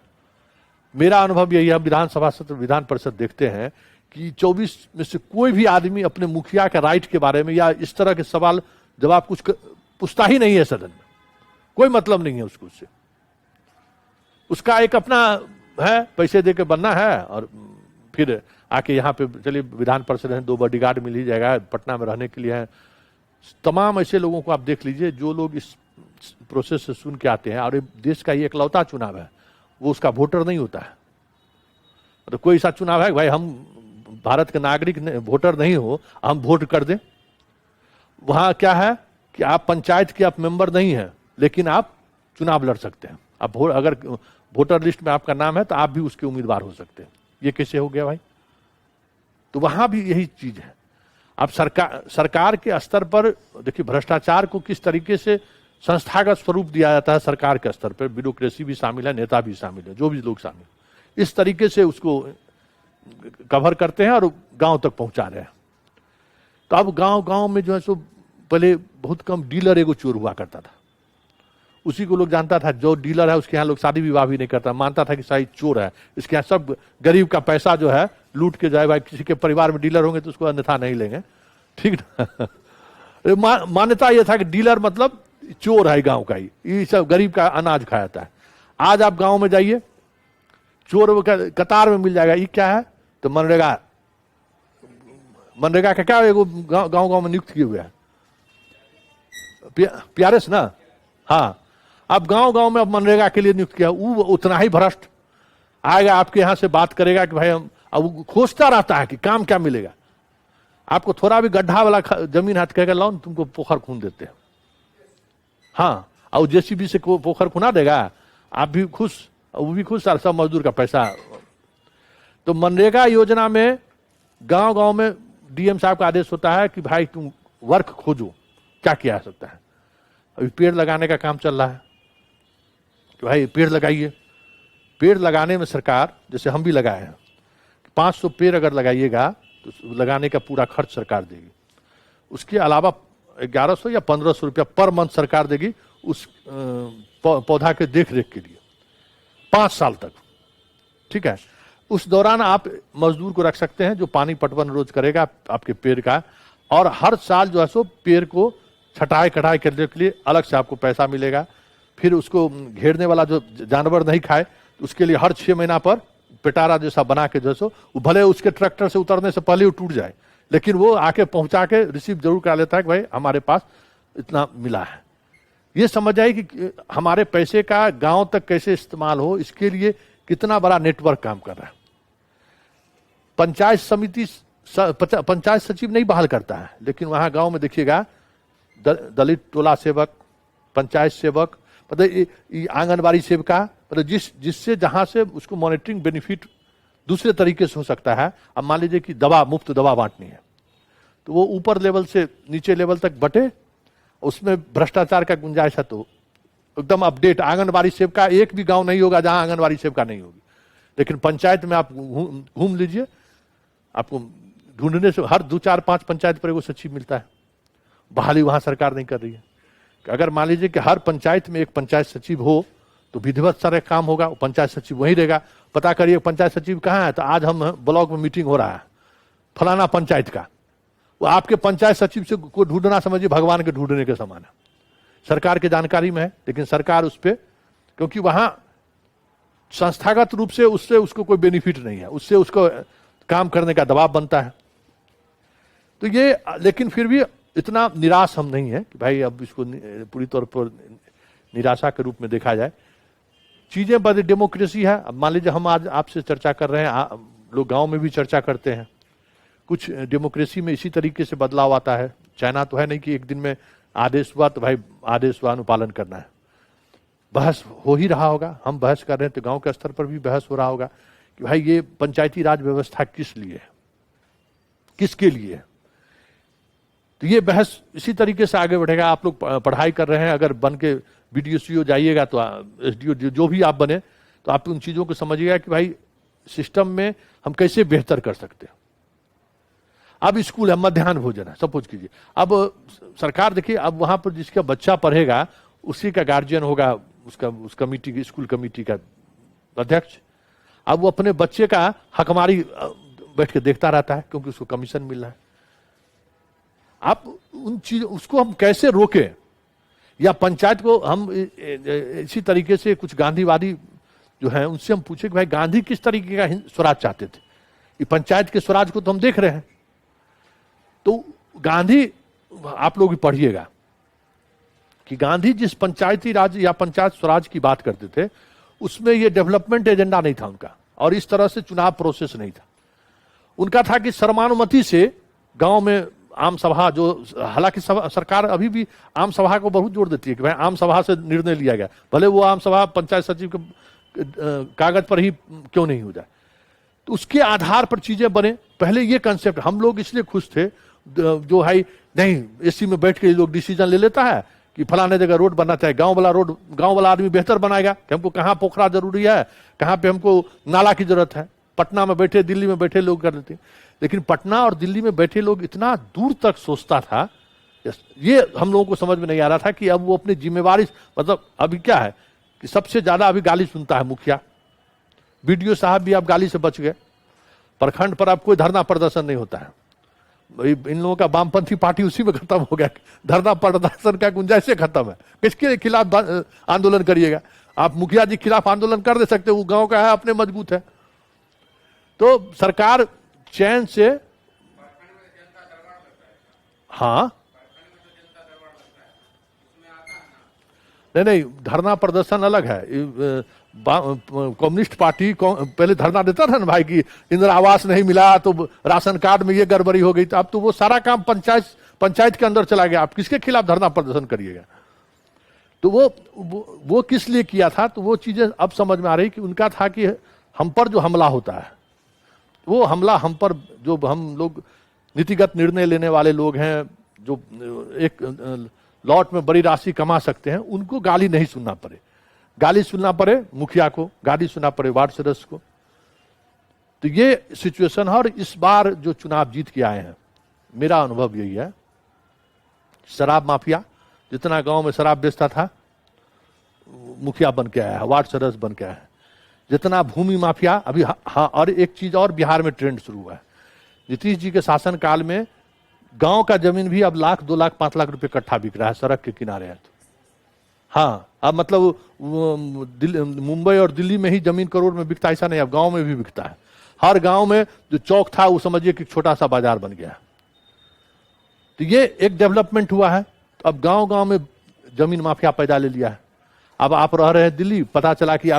मेरा अनुभव यही है, विधानसभा सत्र विधान परिषद देखते हैं कि 24 में से कोई भी आदमी अपने मुखिया के राइट के बारे में या इस तरह के सवाल जवाब कुछ पूछता ही नहीं है सदन में, कोई मतलब नहीं है उसको, उससे उसका एक अपना है, पैसे दे के बनना है और फिर आके यहाँ पे चलिए विधान परिषद है, 2 बॉडीगार्ड मिल ही जाएगा, पटना में रहने के लिए है। तमाम ऐसे लोगों को आप देख लीजिए जो लोग इस प्रोसेस से सुन के आते हैं, और देश का ये एकलौता चुनाव है, वो उसका वोटर नहीं होता है। तो कोई ऐसा चुनाव है भाई हम भारत के नागरिक वोटर नहीं हो, हम वोट कर दें। वहां क्या है कि आप पंचायत के आप मेंबर नहीं हैं, लेकिन आप चुनाव लड़ सकते हैं। आप अगर वोटर लिस्ट में आपका नाम है तो आप भी उसके उम्मीदवार हो सकते हैं। ये कैसे हो गया भाई? तो वहां भी यही चीज है। अब सरकार के स्तर पर देखिए भ्रष्टाचार को किस तरीके से संस्थागत स्वरूप दिया जाता है। सरकार के स्तर पर ब्यूरोक्रेसी भी शामिल है, नेता भी शामिल है, जो भी लोग शामिल, इस तरीके से उसको कवर करते हैं और गांव तक पहुंचा रहे हैं। तो अब गांव में जो है सो पहले बहुत कम डीलर एगो चोर हुआ करता था, उसी को लोग जानता था। जो डीलर है उसके यहाँ लोग शादी विवाह भी नहीं करता, मानता था कि शायद चोर है, इसके यहाँ सब गरीब का पैसा जो है लूट के जाए। भाई किसी के परिवार में डीलर होंगे तो उसको अन्यथा नहीं लेंगे, ठीक ना। मान्यता यह था कि डीलर मतलब चोर है गांव का ही, ये सब गरीब का अनाज खा जाता है। आज आप गांव में जाइए, चोर कतार में मिल जाएगा। ये क्या है? तो मनरेगा का क्या एगो गांव में नियुक्त किए हुए हैं, PRS ना। हाँ, अब गांव में अब मनरेगा के लिए नियुक्त किया, वो उतना ही भ्रष्ट आएगा आपके यहां से बात करेगा कि भाई हम, अब खोजता रहता है कि काम क्या मिलेगा। आपको थोड़ा भी गड्ढा वाला जमीन हाथ कहेगा लाओ तुमको पोखर खून देते हैं। हाँ, और JCB से पोखर खुना देगा, आप भी खुश, वो भी खुश, सब मजदूर का पैसा। तो मनरेगा योजना में गांव में DM साहब का आदेश होता है कि भाई तुम वर्क खोजो, क्या किया जा सकता है। अभी पेड़ लगाने का काम चल रहा है कि भाई पेड़ लगाइए। पेड़ लगाने में सरकार, जैसे हम भी लगाए हैं, 500 पेड़ अगर लगाइएगा तो लगाने का पूरा खर्च सरकार देगी। उसके अलावा 1100 या 1500 रुपया पर मंथ सरकार देगी उस पौधा के देख रेख के लिए 5 साल तक, ठीक है। उस दौरान आप मजदूर को रख सकते हैं जो पानी पटवन रोज करेगा आपके पेड़ का, और हर साल जो है सो पेड़ को छटाई कटाई करने के लिए अलग से आपको पैसा मिलेगा। फिर उसको घेरने वाला जो जानवर नहीं खाए उसके लिए हर 6 महीना पर पिटारा जैसा बना के जो है सो, भले उसके ट्रैक्टर से उतरने से पहले वो टूट जाए, लेकिन वो आके पहुंचा के रिसीव जरूर करा लेता है कि भाई हमारे पास इतना मिला है। ये समझ आए कि हमारे पैसे का गांव तक कैसे इस्तेमाल हो, इसके लिए कितना बड़ा नेटवर्क काम कर रहा है। पंचायत समिति, पंचायत सचिव नहीं बहाल करता है, लेकिन वहां गांव में देखिएगा दलित टोला सेवक, पंचायत सेवक, मतलब आंगनबाड़ी सेविका, मतलब जिससे जहां से उसको मॉनिटरिंग बेनिफिट दूसरे तरीके से हो सकता है। अब मान लीजिए कि मुफ्त दवा बांटनी है, तो वो ऊपर लेवल से नीचे लेवल तक बटे, उसमें भ्रष्टाचार का गुंजाइश है तो एकदम अपडेट। आंगनबाड़ी सेविका, एक भी गांव नहीं होगा जहां आंगनबाड़ी सेविका नहीं होगी, लेकिन पंचायत में आप घूम लीजिए, आपको ढूंढने से हर 2, 4, 5 पंचायत पर एगो सचिव मिलता है। बहाली वहां सरकार नहीं कर रही है। अगर मान लीजिए कि हर पंचायत में एक पंचायत सचिव हो तो विधिवत सारे काम होगा, पंचायत सचिव वहीं रहेगा। पता करिए पंचायत सचिव कहाँ है, तो आज हम ब्लॉक में मीटिंग हो रहा है फलाना पंचायत का, वो आपके पंचायत सचिव से को ढूंढना समझिए भगवान के ढूंढने के समान है। सरकार के जानकारी में है, लेकिन सरकार उस पर, क्योंकि वहां संस्थागत रूप से उससे उसको कोई बेनिफिट नहीं है, उससे उसको काम करने का दबाव बनता है। तो ये, लेकिन फिर भी इतना निराश हम नहीं है कि भाई अब इसको पूरी तौर पर निराशा के रूप में देखा जाए। चीजें बड़ी डेमोक्रेसी है। अब मान लीजिए हम आज आपसे चर्चा कर रहे हैं, लोग गांव में भी चर्चा करते हैं। कुछ डेमोक्रेसी में इसी तरीके से बदलाव आता है। चाइना तो है नहीं कि एक दिन में आदेश हुआ तो भाई आदेश हुआ अनुपालन करना है। बहस हो ही रहा होगा, हम बहस कर रहे हैं तो गांव के स्तर पर भी बहस हो रहा होगा कि भाई ये पंचायती राज व्यवस्था किस लिए है, किसके लिए है। तो ये बहस इसी तरीके से आगे बढ़ेगा। आप लोग पढ़ाई कर रहे हैं, अगर बन के BDO CO जाइएगा तो SDO जो भी आप बने तो आप उन चीजों को समझिएगा कि भाई सिस्टम में हम कैसे बेहतर कर सकते हैं। अब स्कूल है, मध्याह्न भोजन है, सपोज कीजिए, अब सरकार देखिए, अब वहां पर जिसका बच्चा पढ़ेगा उसी का गार्जियन होगा, उसका उस कमिटी की, स्कूल कमिटी का अध्यक्ष। अब वो अपने बच्चे का हकमारी बैठ के देखता रहता है, क्योंकि उसको कमीशन मिल रहा है। आप उन चीजों, उसको हम कैसे रोके, या पंचायत को हम इसी तरीके से कुछ गांधीवादी जो है उनसे हम पूछे कि भाई गांधी किस तरीके का स्वराज चाहते थे। ये पंचायत के स्वराज को तो हम देख रहे हैं। तो गांधी, आप लोग भी पढ़िएगा कि गांधी जिस पंचायती राज या पंचायत स्वराज की बात करते थे, उसमें ये डेवलपमेंट एजेंडा नहीं था उनका, और इस तरह से चुनाव प्रोसेस नहीं था उनका। था कि सर्वानुमति से गांव में आम सभा, जो हालांकि सरकार अभी भी आम सभा को बहुत जोर देती है कि भाई आम सभा से निर्णय लिया गया, भले वो आम सभा पंचायत सचिव के कागज पर ही क्यों नहीं हो जाए, तो उसके आधार पर चीजें बने। पहले ये कंसेप्ट, हम लोग इसलिए खुश थे जो है नहीं एसी में बैठ के लोग डिसीजन ले लेता है कि फलाने जगह रोड बनना चाहिए, गांव वाला रोड, गांव वाला आदमी बेहतर बनाएगा कि हमको कहाँ पोखरा जरूरी है, कहाँ पे हमको नाला की जरूरत है। पटना में बैठे, दिल्ली में बैठे लोग कर देते हैं, लेकिन पटना और दिल्ली में बैठे लोग इतना दूर तक सोचता था, ये हम लोगों को समझ में नहीं आ रहा था कि अब वो अपनी जिम्मेवारी, मतलब अभी क्या है कि सबसे ज्यादा अभी गाली सुनता है मुखिया, बीडीओ साहब भी अब गाली से बच गए, प्रखंड पर अब कोई धरना प्रदर्शन नहीं होता है। इन लोगों का वामपंथी पार्टी उसी में खत्म हो गया, धरना प्रदर्शन का गुंजाइश खत्म है। किसके खिलाफ आंदोलन करिएगा आप? मुखिया जी के खिलाफ आंदोलन कर दे सकते, वो गांव का है, अपने मजबूत है। तो सरकार चैन से, हाँ नहीं, धरना प्रदर्शन अलग है। कम्युनिस्ट पार्टी पहले धरना देता था ना भाई कि इंदिरा आवास नहीं मिला, तो राशन कार्ड में ये गड़बड़ी हो गई, तो अब तो वो सारा काम पंचायत के अंदर चला गया। आप किसके खिलाफ धरना प्रदर्शन करिएगा? तो वो किस लिए किया था? तो वो चीजें अब समझ में आ रही कि उनका था कि हम पर जो हमला होता है, वो हमला हम पर, जो हम लोग नीतिगत निर्णय लेने वाले लोग हैं, जो एक लॉट में बड़ी राशि कमा सकते हैं, उनको गाली नहीं सुनना पड़े। गाली सुनना पड़े मुखिया को, गाली सुनना पड़े वार्ड सदस्य को। तो ये सिचुएशन है। और इस बार जो चुनाव जीत के आए हैं, मेरा अनुभव यही है, शराब माफिया जितना गांव में शराब बेचता था, मुखिया बन के आया है, वार्ड सदस्य बन के आया है। जितना भूमि माफिया अभी, हाँ, और एक चीज और बिहार में ट्रेंड शुरू हुआ है। नीतीश जी के शासन काल में गांव का जमीन भी अब 1,00,000, 2,00,000, 5,00,000 रुपए कट्ठा बिक रहा है सड़क के किनारे है। तो हाँ, अब मतलब मुंबई और दिल्ली में ही जमीन करोड़ में बिकता है, ऐसा नहीं, अब गांव में भी बिकता है। हर गांव में जो चौक था वो समझिए कि छोटा सा बाजार बन गया। तो ये एक डेवलपमेंट हुआ है। तो अब गांव गांव में जमीन माफिया पैदा ले लिया है। अब आप रह रहे हैं दिल्ली, पता चला कि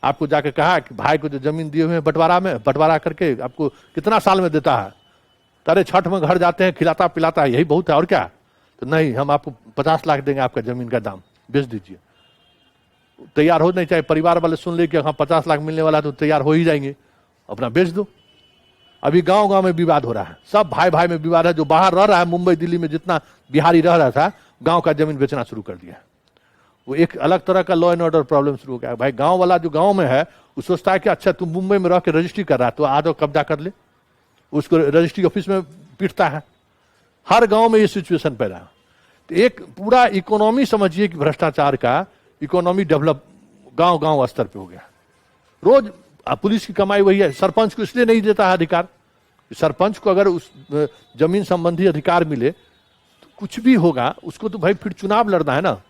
आपको जाके कहा कि भाई को जो जमीन दिए हुए हैं बंटवारा करके आपको कितना साल में देता है? तारे छठ में घर जाते हैं, खिलाता पिलाता है, यही बहुत है और क्या? तो नहीं, हम आपको 50 लाख देंगे, आपका जमीन का दाम बेच दीजिए। तैयार हो नहीं, चाहे परिवार वाले सुन ले कि हाँ 50 लाख मिलने वाला है, तो तैयार हो ही जाएंगे, अपना बेच दो। अभी गांव गांव में विवाद हो रहा है, सब भाई भाई में विवाद है। जो बाहर रह रहा है, मुंबई दिल्ली में जितना बिहारी रह रहा था, गांव का जमीन बेचना शुरू कर दिया। वो एक अलग तरह का लॉ एंड ऑर्डर प्रॉब्लम शुरू हो गया। भाई गांव वाला जो गांव में है, वो सोचता है कि अच्छा तुम मुंबई में रह के रजिस्ट्री कर रहा है, तो आ जाओ कब्जा कर ले, उसको रजिस्ट्री ऑफिस में पीटता है। हर गांव में ये सिचुएशन पैदा है। तो एक पूरा इकोनॉमी समझिए कि भ्रष्टाचार का इकोनॉमी डेवलप गांव गांव स्तर पे हो गया। रोज पुलिस की कमाई वही है। सरपंच को इसलिए नहीं देता है अधिकार, सरपंच को अगर उस जमीन संबंधी अधिकार मिले तो कुछ भी होगा, उसको तो भाई फिर चुनाव लड़ना है ना,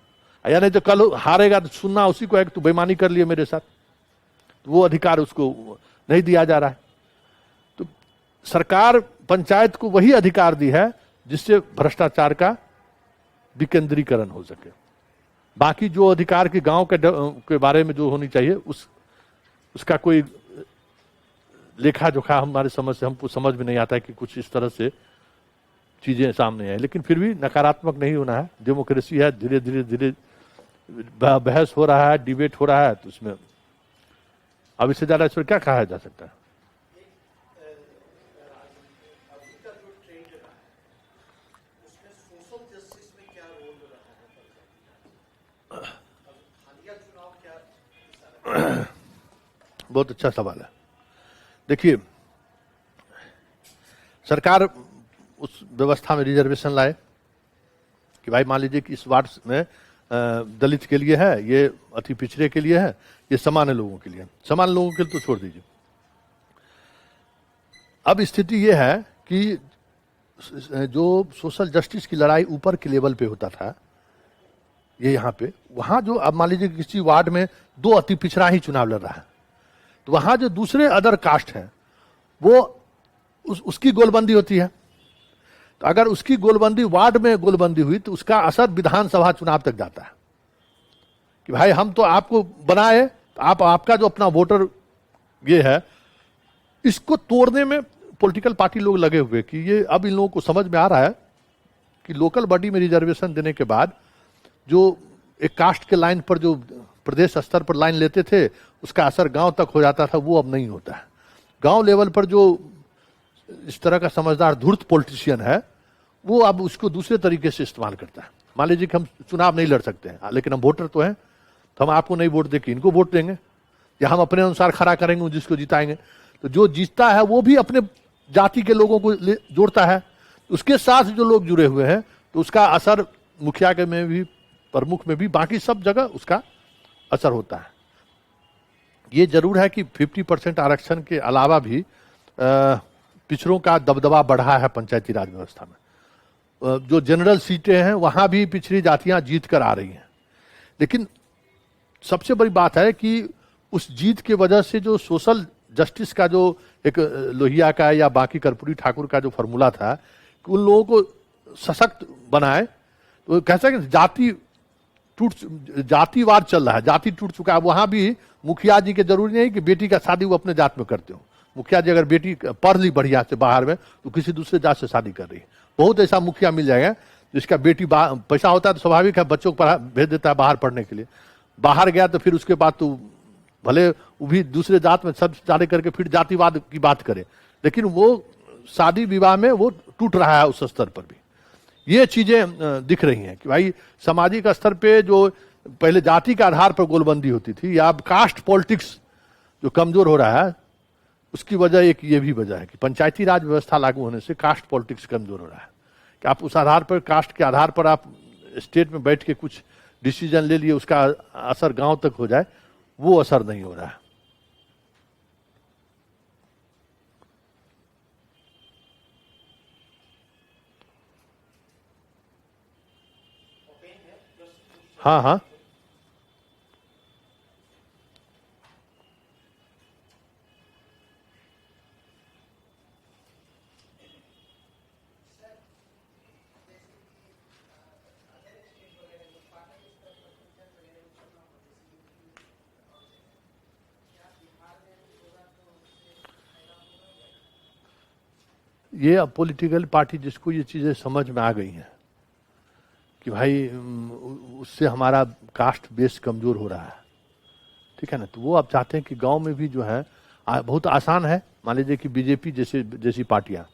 या नहीं तो कल हारेगा तो सुनना उसी को है कि तू बेईमानी कर लिए मेरे साथ। तो वो अधिकार उसको नहीं दिया जा रहा है। तो सरकार पंचायत को वही अधिकार दी है जिससे भ्रष्टाचार का विकेंद्रीकरण हो सके। बाकी जो अधिकार की गांव के बारे में जो होनी चाहिए, उसका कोई लेखा जोखा हमारे समझ से हमको समझ में नहीं आता है कि कुछ इस तरह से चीजें सामने आए। लेकिन फिर भी नकारात्मक नहीं होना है। डेमोक्रेसी है, धीरे धीरे धीरे बहस हो रहा है, डिबेट हो रहा है। तो उसमें अब इससे ज्यादा इस पर क्या कहा जा सकता है? बहुत अच्छा सवाल है। देखिए, सरकार उस व्यवस्था में रिजर्वेशन लाए कि भाई मान लीजिए कि इस वार्ड में दलित के लिए है, ये अति पिछड़े के लिए है, ये सामान्य लोगों के लिए, सामान्य लोगों के लिए तो छोड़ दीजिए। अब स्थिति ये है कि जो सोशल जस्टिस की लड़ाई ऊपर के लेवल पे होता था, ये यहाँ पे, वहां जो अब मान लीजिए किसी वार्ड में 2 अति पिछड़ा ही चुनाव लड़ रहा है, तो वहां जो दूसरे अदर कास्ट है वो उसकी गोलबंदी होती है। तो अगर उसकी गोलबंदी वार्ड में गोलबंदी हुई तो उसका असर विधानसभा चुनाव तक जाता है कि भाई हम तो आपको बनाए, तो आपका जो अपना वोटर ये है, इसको तोड़ने में पॉलिटिकल पार्टी लोग लगे हुए कि ये अब इन लोगों को समझ में आ रहा है कि लोकल बॉडी में रिजर्वेशन देने के बाद जो एक कास्ट के लाइन पर जो प्रदेश स्तर पर लाइन लेते थे उसका असर गांव तक हो जाता था, वो अब नहीं होता है। गांव लेवल पर जो इस तरह का समझदार धूर्त पॉलिटिशियन है वो अब उसको दूसरे तरीके से इस्तेमाल करता है। मान लीजिए कि हम चुनाव नहीं लड़ सकते हैं, लेकिन हम वोटर तो हैं, तो हम आपको नहीं वोट देके इनको वोट देंगे, या हम अपने अनुसार खड़ा करेंगे जिसको जिताएंगे। तो जो जीतता है वो भी अपने जाति के लोगों को जोड़ता है, उसके साथ जो लोग जुड़े हुए हैं तो उसका असर मुखिया के में भी, प्रमुख में भी, बाकी सब जगह उसका असर होता है। ये जरूर है कि 50% आरक्षण के अलावा भी पिछड़ों का दबदबा बढ़ा है पंचायती राज व्यवस्था में। जो जनरल सीटें हैं वहां भी पिछड़ी जातियां जीत कर आ रही हैं, लेकिन सबसे बड़ी बात है कि उस जीत के वजह से जो सोशल जस्टिस का जो एक लोहिया का या बाकी कर्पूरी ठाकुर का जो फॉर्मूला था कि उन लोगों को सशक्त बनाए, तो कैसा कि जातिवाद चल रहा है, जाति टूट चुका है। वहां भी मुखिया जी के जरूरी नहीं कि बेटी का शादी वो अपने जात में करते हो। मुखिया जी अगर बेटी पढ़ ली बढ़िया से बाहर में तो किसी दूसरे जात से शादी कर रही है। बहुत ऐसा मुखिया मिल जाएगा जिसका बेटी पैसा होता है तो स्वाभाविक है बच्चों को भेज देता है बाहर पढ़ने के लिए। बाहर गया तो फिर उसके बाद तो भले वो भी दूसरे जात में सब शादी करके फिर जातिवाद की बात करे, लेकिन वो शादी विवाह में वो टूट रहा है उस स्तर पर भी। ये चीजें दिख रही हैं कि भाई सामाजिक स्तर पे जो पहले जाति के आधार पर गोलबंदी होती थी, या अब कास्ट पॉलिटिक्स जो कमजोर हो रहा है, उसकी वजह एक ये भी वजह है कि पंचायती राज व्यवस्था लागू होने से कास्ट पॉलिटिक्स कमजोर हो रहा है कि आप उस आधार पर, कास्ट के आधार पर आप स्टेट में बैठ के कुछ डिसीजन ले लिए, उसका असर गांव तक हो जाए, वो असर नहीं हो रहा है। हाँ हाँ, ये अब पॉलिटिकल पार्टी जिसको ये चीजें समझ में आ गई हैं कि भाई उससे हमारा कास्ट बेस कमजोर हो रहा है, ठीक है ना, तो वो अब चाहते हैं कि गांव में भी जो है बहुत आसान है। मान लीजिए कि बीजेपी जैसी पार्टियां,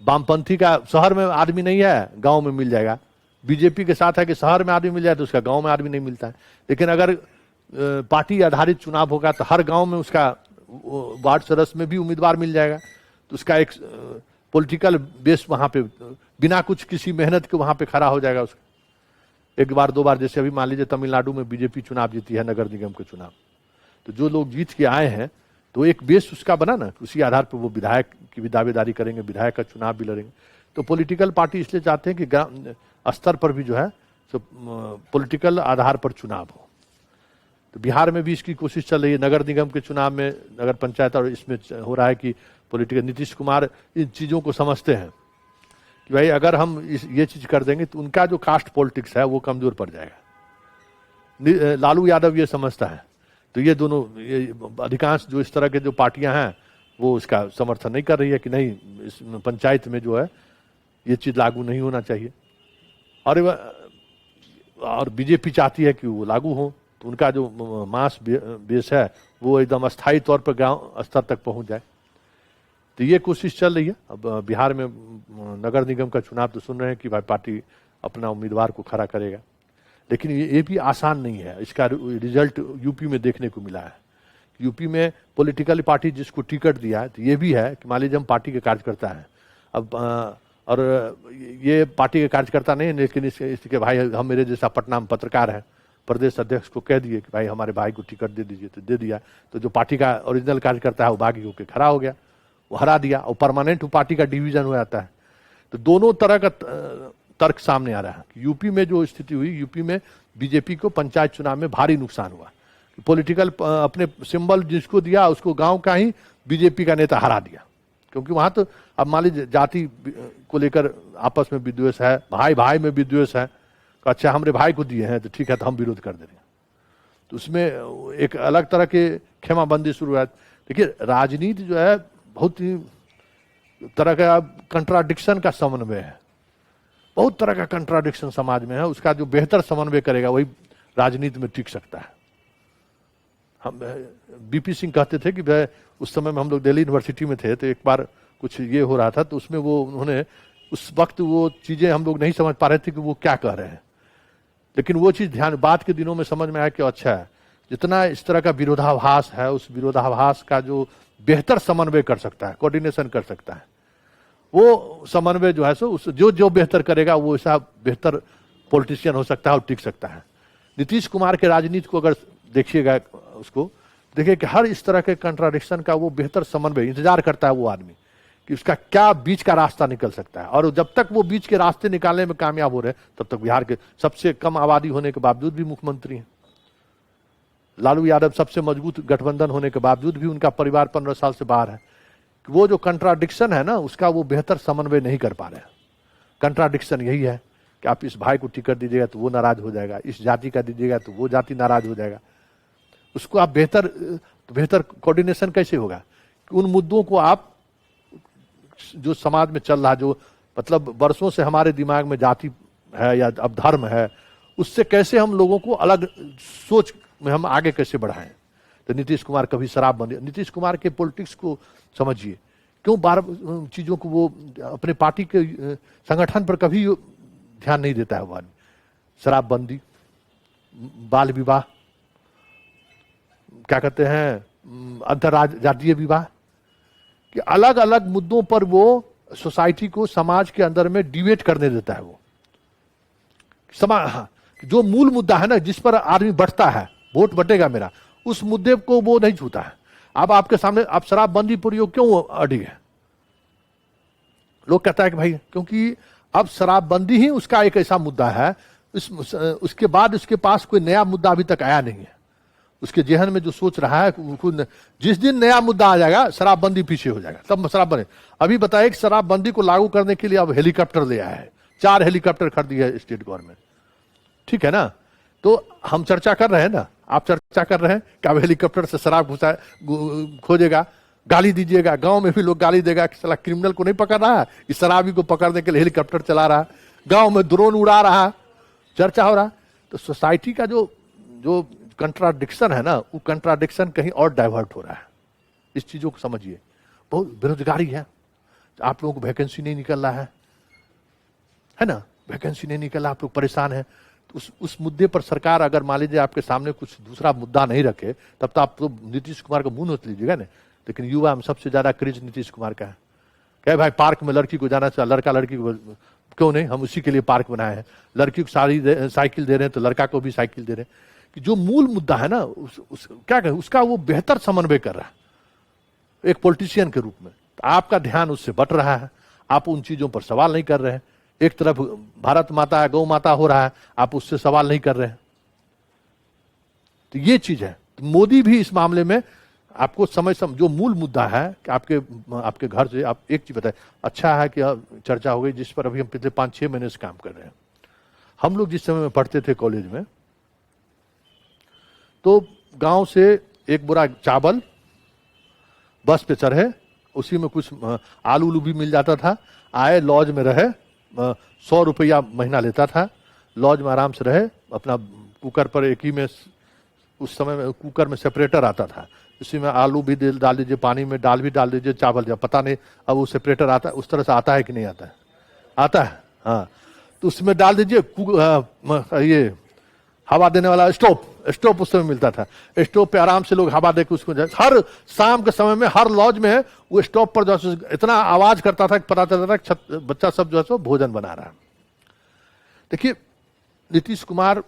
वामपंथी का शहर में आदमी नहीं है, गांव में मिल जाएगा। बीजेपी के साथ है कि शहर में आदमी मिल जाए तो उसका गांव में आदमी नहीं मिलता है। लेकिन अगर पार्टी आधारित चुनाव होगा तो हर गांव में उसका वार्ड सदस्य में भी उम्मीदवार मिल जाएगा, तो उसका एक पॉलिटिकल बेस वहां पे बिना कुछ किसी मेहनत के वहां पे खड़ा हो जाएगा उसका। एक बार दो बार, जैसे अभी मान लीजिए तमिलनाडु में बीजेपी चुनाव जीती है, नगर निगम के चुनाव, तो जो लोग जीत के आए हैं तो एक बेस उसका बना ना, उसी आधार पर वो विधायक की भी दावेदारी करेंगे, विधायक का चुनाव भी लड़ेंगे। तो पॉलिटिकल पार्टी इसलिए चाहते हैं कि स्तर पर भी जो है सो पॉलिटिकल आधार पर चुनाव हो। तो बिहार में भी इसकी कोशिश चल रही है, नगर निगम के चुनाव में, नगर पंचायत, और इसमें हो रहा है कि पॉलिटिकल, नीतीश कुमार इन चीजों को समझते हैं कि भाई अगर हम ये चीज कर देंगे तो उनका जो कास्ट पॉलिटिक्स है वो कमजोर पड़ जाएगा। लालू यादव ये समझता है, तो ये दोनों, ये अधिकांश जो इस तरह के जो पार्टियां हैं वो इसका समर्थन नहीं कर रही है कि नहीं, इस पंचायत में जो है ये चीज लागू नहीं होना चाहिए। और बीजेपी चाहती है कि वो लागू हो, तो उनका जो मास बेस है वो एकदम अस्थायी तौर पर गांव स्तर तक पहुंच जाए। तो ये कोशिश चल रही है। अब बिहार में नगर निगम का चुनाव तो सुन रहे हैं कि भाई पार्टी अपना उम्मीदवार को खड़ा करेगा, लेकिन ये भी आसान नहीं है। इसका रिजल्ट यूपी में देखने को मिला है यूपी में पॉलिटिकल पार्टी जिसको टिकट दिया है, तो ये भी है कि मान लीजिए हम पार्टी के कार्यकर्ता हैं, अब और ये पार्टी के कार्यकर्ता नहीं है, लेकिन इसके भाई हम मेरे जैसा पटना में पत्रकार है, प्रदेश अध्यक्ष को कह दिए कि भाई हमारे भाई को टिकट दे दीजिए, तो दे दिया। तो जो पार्टी का ओरिजिनल कार्यकर्ता है वो बागी होकर खड़ा हो गया, वो हरा दिया, और परमानेंट पार्टी का डिवीजन हो जाता है। तो दोनों तरह का तर्क सामने आ रहा है कि यूपी में जो स्थिति हुई, यूपी में बीजेपी को पंचायत चुनाव में भारी नुकसान हुआ। पॉलिटिकल अपने सिंबल जिसको दिया उसको गांव का ही बीजेपी का नेता हरा दिया, क्योंकि वहां तो अब मान लीजिए जाति को लेकर आपस में विद्वेष है, भाई भाई में विद्वेष है, तो अच्छा हमारे भाई को दिए हैं तो ठीक है, तो हम विरोध कर दे रहे हैं। तो उसमें एक अलग तरह के खेमाबंदी शुरू है। देखिए राजनीति जो है बहुत ही तरह का कंट्राडिक्शन का समन्वय है, बहुत तरह का कंट्राडिक्शन समाज में है। उसका जो बेहतर समन्वय करेगा वही राजनीति में टिक सकता है। हम बीपी सिंह कहते थे कि उस समय में हम लोग दिल्ली यूनिवर्सिटी में थे, तो एक बार कुछ ये हो रहा था, तो उसमें वो उन्होंने उस वक्त वो चीजें हम लोग नहीं समझ पा रहे थे कि वो क्या कह रहे हैं, लेकिन वो चीज ध्यान बाद के दिनों में समझ में आया कि अच्छा है, जितना इस तरह का विरोधाभास है, उस विरोधाभास का जो बेहतर समन्वय कर सकता है, कोऑर्डिनेशन कर सकता है, वो समन्वय जो है सो उस जो बेहतर करेगा वो ऐसा बेहतर पॉलिटिशियन हो सकता है और टिक सकता है। नीतीश कुमार के राजनीति को अगर देखिएगा, उसको देखिए कि हर इस तरह के कंट्राडिक्शन का वो बेहतर समन्वय इंतजार करता है वो आदमी कि उसका क्या बीच का रास्ता निकल सकता है। और जब तक वो बीच के रास्ते निकालने में कामयाब हो रहे हैं, तब तक बिहार के सबसे कम आबादी होने के बावजूद भी मुख्यमंत्री हैं। लालू यादव सबसे मजबूत गठबंधन होने के बावजूद भी उनका परिवार 15 साल से बाहर है। वो जो कंट्राडिक्शन है ना, उसका वो बेहतर समन्वय नहीं कर पा रहे हैं। कंट्राडिक्शन यही है कि आप इस भाई को टिकट दीजिएगा तो वो नाराज हो जाएगा, इस जाति का दीजिएगा तो वो जाति नाराज हो जाएगा। उसको आप बेहतर कोऑर्डिनेशन कैसे होगा कि उन मुद्दों को आप जो समाज में चल रहा, जो मतलब वर्षों से हमारे दिमाग में जाति है या अब धर्म है, उससे कैसे हम लोगों को अलग सोच में हम आगे कैसे बढ़ाएं। तो नीतीश कुमार कभी शराबबंदी, नीतीश कुमार के पॉलिटिक्स को समझिए, क्यों बार चीजों को वो अपने पार्टी के संगठन पर कभी ध्यान नहीं देता है वो आदमी। शराबबंदी, बाल विवाह, क्या कहते हैं अंतरजातीय विवाह, कि अलग अलग मुद्दों पर वो सोसाइटी को समाज के अंदर में डिबेट करने देता है। वो जो मूल मुद्दा है ना, जिस पर आदमी बढ़ता है, वोट बटेगा मेरा, उस मुद्दे को वो नहीं छूता है। अब आपके सामने आप शराबबंदी प्रयोग क्यों अड़ी है? लोग कहता है कि भाई क्योंकि अब शराबबंदी ही उसका एक ऐसा मुद्दा है, उसके बाद उसके पास कोई नया मुद्दा अभी तक आया नहीं है। उसके जेहन में जो सोच रहा है, जिस दिन नया मुद्दा आ जाएगा शराबबंदी पीछे हो जाएगा, तब शराबबंदी। अभी बताइए कि शराबबंदी को लागू करने के लिए अब हेलीकॉप्टर ले आया है, 4 हेलीकॉप्टर खरीदी है स्टेट गवर्नमेंट, ठीक है ना। तो हम चर्चा कर रहे हैं ना, आप चर्चा कर रहे हैं कि अब हेलीकॉप्टर से शराब खोजेगा, गाली दीजिएगा, गांव में भी लोग गाली देगा कि साला क्रिमिनल को नहीं पकड़ रहा है, इस शराबी को पकड़ने के लिए हेलीकॉप्टर चला रहा है, गांव में ड्रोन उड़ा रहा है, चर्चा हो रहा। तो सोसाइटी का जो कंट्राडिक्शन है ना, वो कंट्राडिक्शन कहीं और डाइवर्ट हो रहा है। इस चीजों को समझिए। बहुत बेरोजगारी है, आप लोगों को वैकेंसी नहीं निकल रहा है ना, वैकेंसी नहीं निकल रहा, आप लोग परेशान हैं। तो उस मुद्दे पर सरकार अगर मान लीजिए आपके सामने कुछ दूसरा मुद्दा नहीं रखे, तब तो आप तो नीतीश कुमार का मुंह नोच लीजिएगा ना। लेकिन युवा में सबसे ज्यादा क्रेज नीतीश कुमार का है। कहे भाई पार्क में लड़की को जाना चाहिए, लड़का लड़की को क्यों नहीं, हम उसी के लिए पार्क बनाए हैं। लड़की को साइकिल दे रहे हैं तो लड़का को भी साइकिल दे रहे हैं। कि जो मूल मुद्दा है ना, क्या कहें, उसका वो बेहतर समन्वय कर रहा है एक पॉलिटिशियन के रूप में। तो आपका ध्यान उससे बट रहा है, आप उन चीजों पर सवाल नहीं कर रहे हैं। एक तरफ भारत माता गौ माता हो रहा है, आप उससे सवाल नहीं कर रहे हैं। तो ये चीज है। तो मोदी भी इस मामले में आपको जो मूल मुद्दा है कि आपके घर से आप एक चीज बताए, अच्छा है कि चर्चा हो गई जिस पर अभी हम पिछले 5-6 महीने से काम कर रहे हैं। हम लोग जिस समय में पढ़ते थे कॉलेज में, तो गांव से एक बोरा चावल बस पे चढ़े, उसी में कुछ आलू उलू भी मिल जाता था। आए लॉज में रहे, 100 रुपया महीना लेता था। लॉज में आराम से रहे, अपना कुकर पर एक ही में, उस समय में कुकर में सेपरेटर आता था, उसी में आलू भी डाल दीजिए, पानी में दाल भी डाल दीजिए, चावल दिया, पता नहीं अब वो सेपरेटर आता है उस तरह से आता है कि नहीं आता है, आता है हाँ। तो उसमें डाल दीजिए, ये हवा देने वाला स्टोव उस समय मिलता था। स्टोव पे आराम से लोग हवा देकर उसको, हर शाम के समय में हर लॉज में वो स्टोव पर जो है इतना आवाज करता था कि पता चलता था कि बच्चा सब जो है सो भोजन बना रहा है। देखिए नीतीश कुमार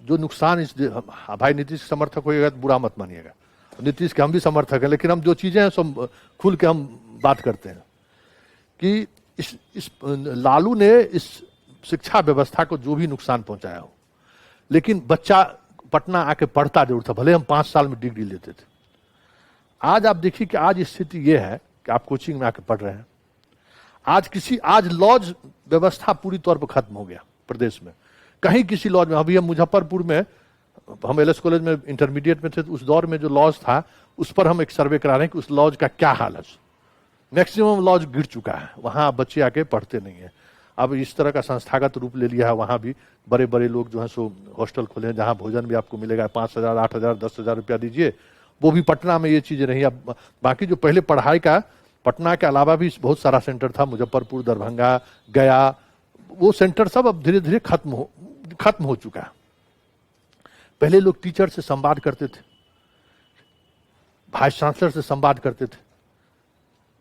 जो नुकसान इस, भाई नीतीश समर्थक होइएगा तो बुरा मत मानिएगा, नीतीश के हम भी समर्थक हैं, लेकिन हम जो चीजें हैं सब खुल के हम बात करते हैं कि इस लालू ने इस शिक्षा व्यवस्था को जो भी नुकसान पहुंचाया हो, लेकिन बच्चा पटना आके पढ़ता जरूर था, भले हम 5 साल में डिग्री लेते थे। आज आप देखिए कि आज स्थिति यह है कि आप कोचिंग में आके पढ़ रहे हैं। आज लॉज व्यवस्था पूरी तौर पर खत्म हो गया प्रदेश में। कहीं किसी लॉज में, अभी हम मुजफ्फरपुर में, हम एलएस कॉलेज में इंटरमीडिएट में थे, तो उस दौर में जो लॉज था उस पर हम एक सर्वे करा रहे हैं कि उस लॉज का क्या हाल है। मैक्सिमम लॉज गिर चुका है, वहां बच्चे आके पढ़ते नहीं है। अब इस तरह का संस्थागत रूप ले लिया है, वहां भी बड़े बड़े लोग जो है सो हॉस्टल खोले हैं जहां भोजन भी आपको मिलेगा 5,000, 8,000, 10,000 रुपया दीजिए। वो भी पटना में ये चीजें नहीं। अब बाकी जो पहले पढ़ाई का पटना के अलावा भी बहुत सारा सेंटर था, मुजफ्फरपुर, दरभंगा, गया, वो सेंटर सब अब धीरे धीरे खत्म हो चुका है। पहले लोग टीचर से संवाद करते थे, वाइस चांसलर से संवाद करते थे,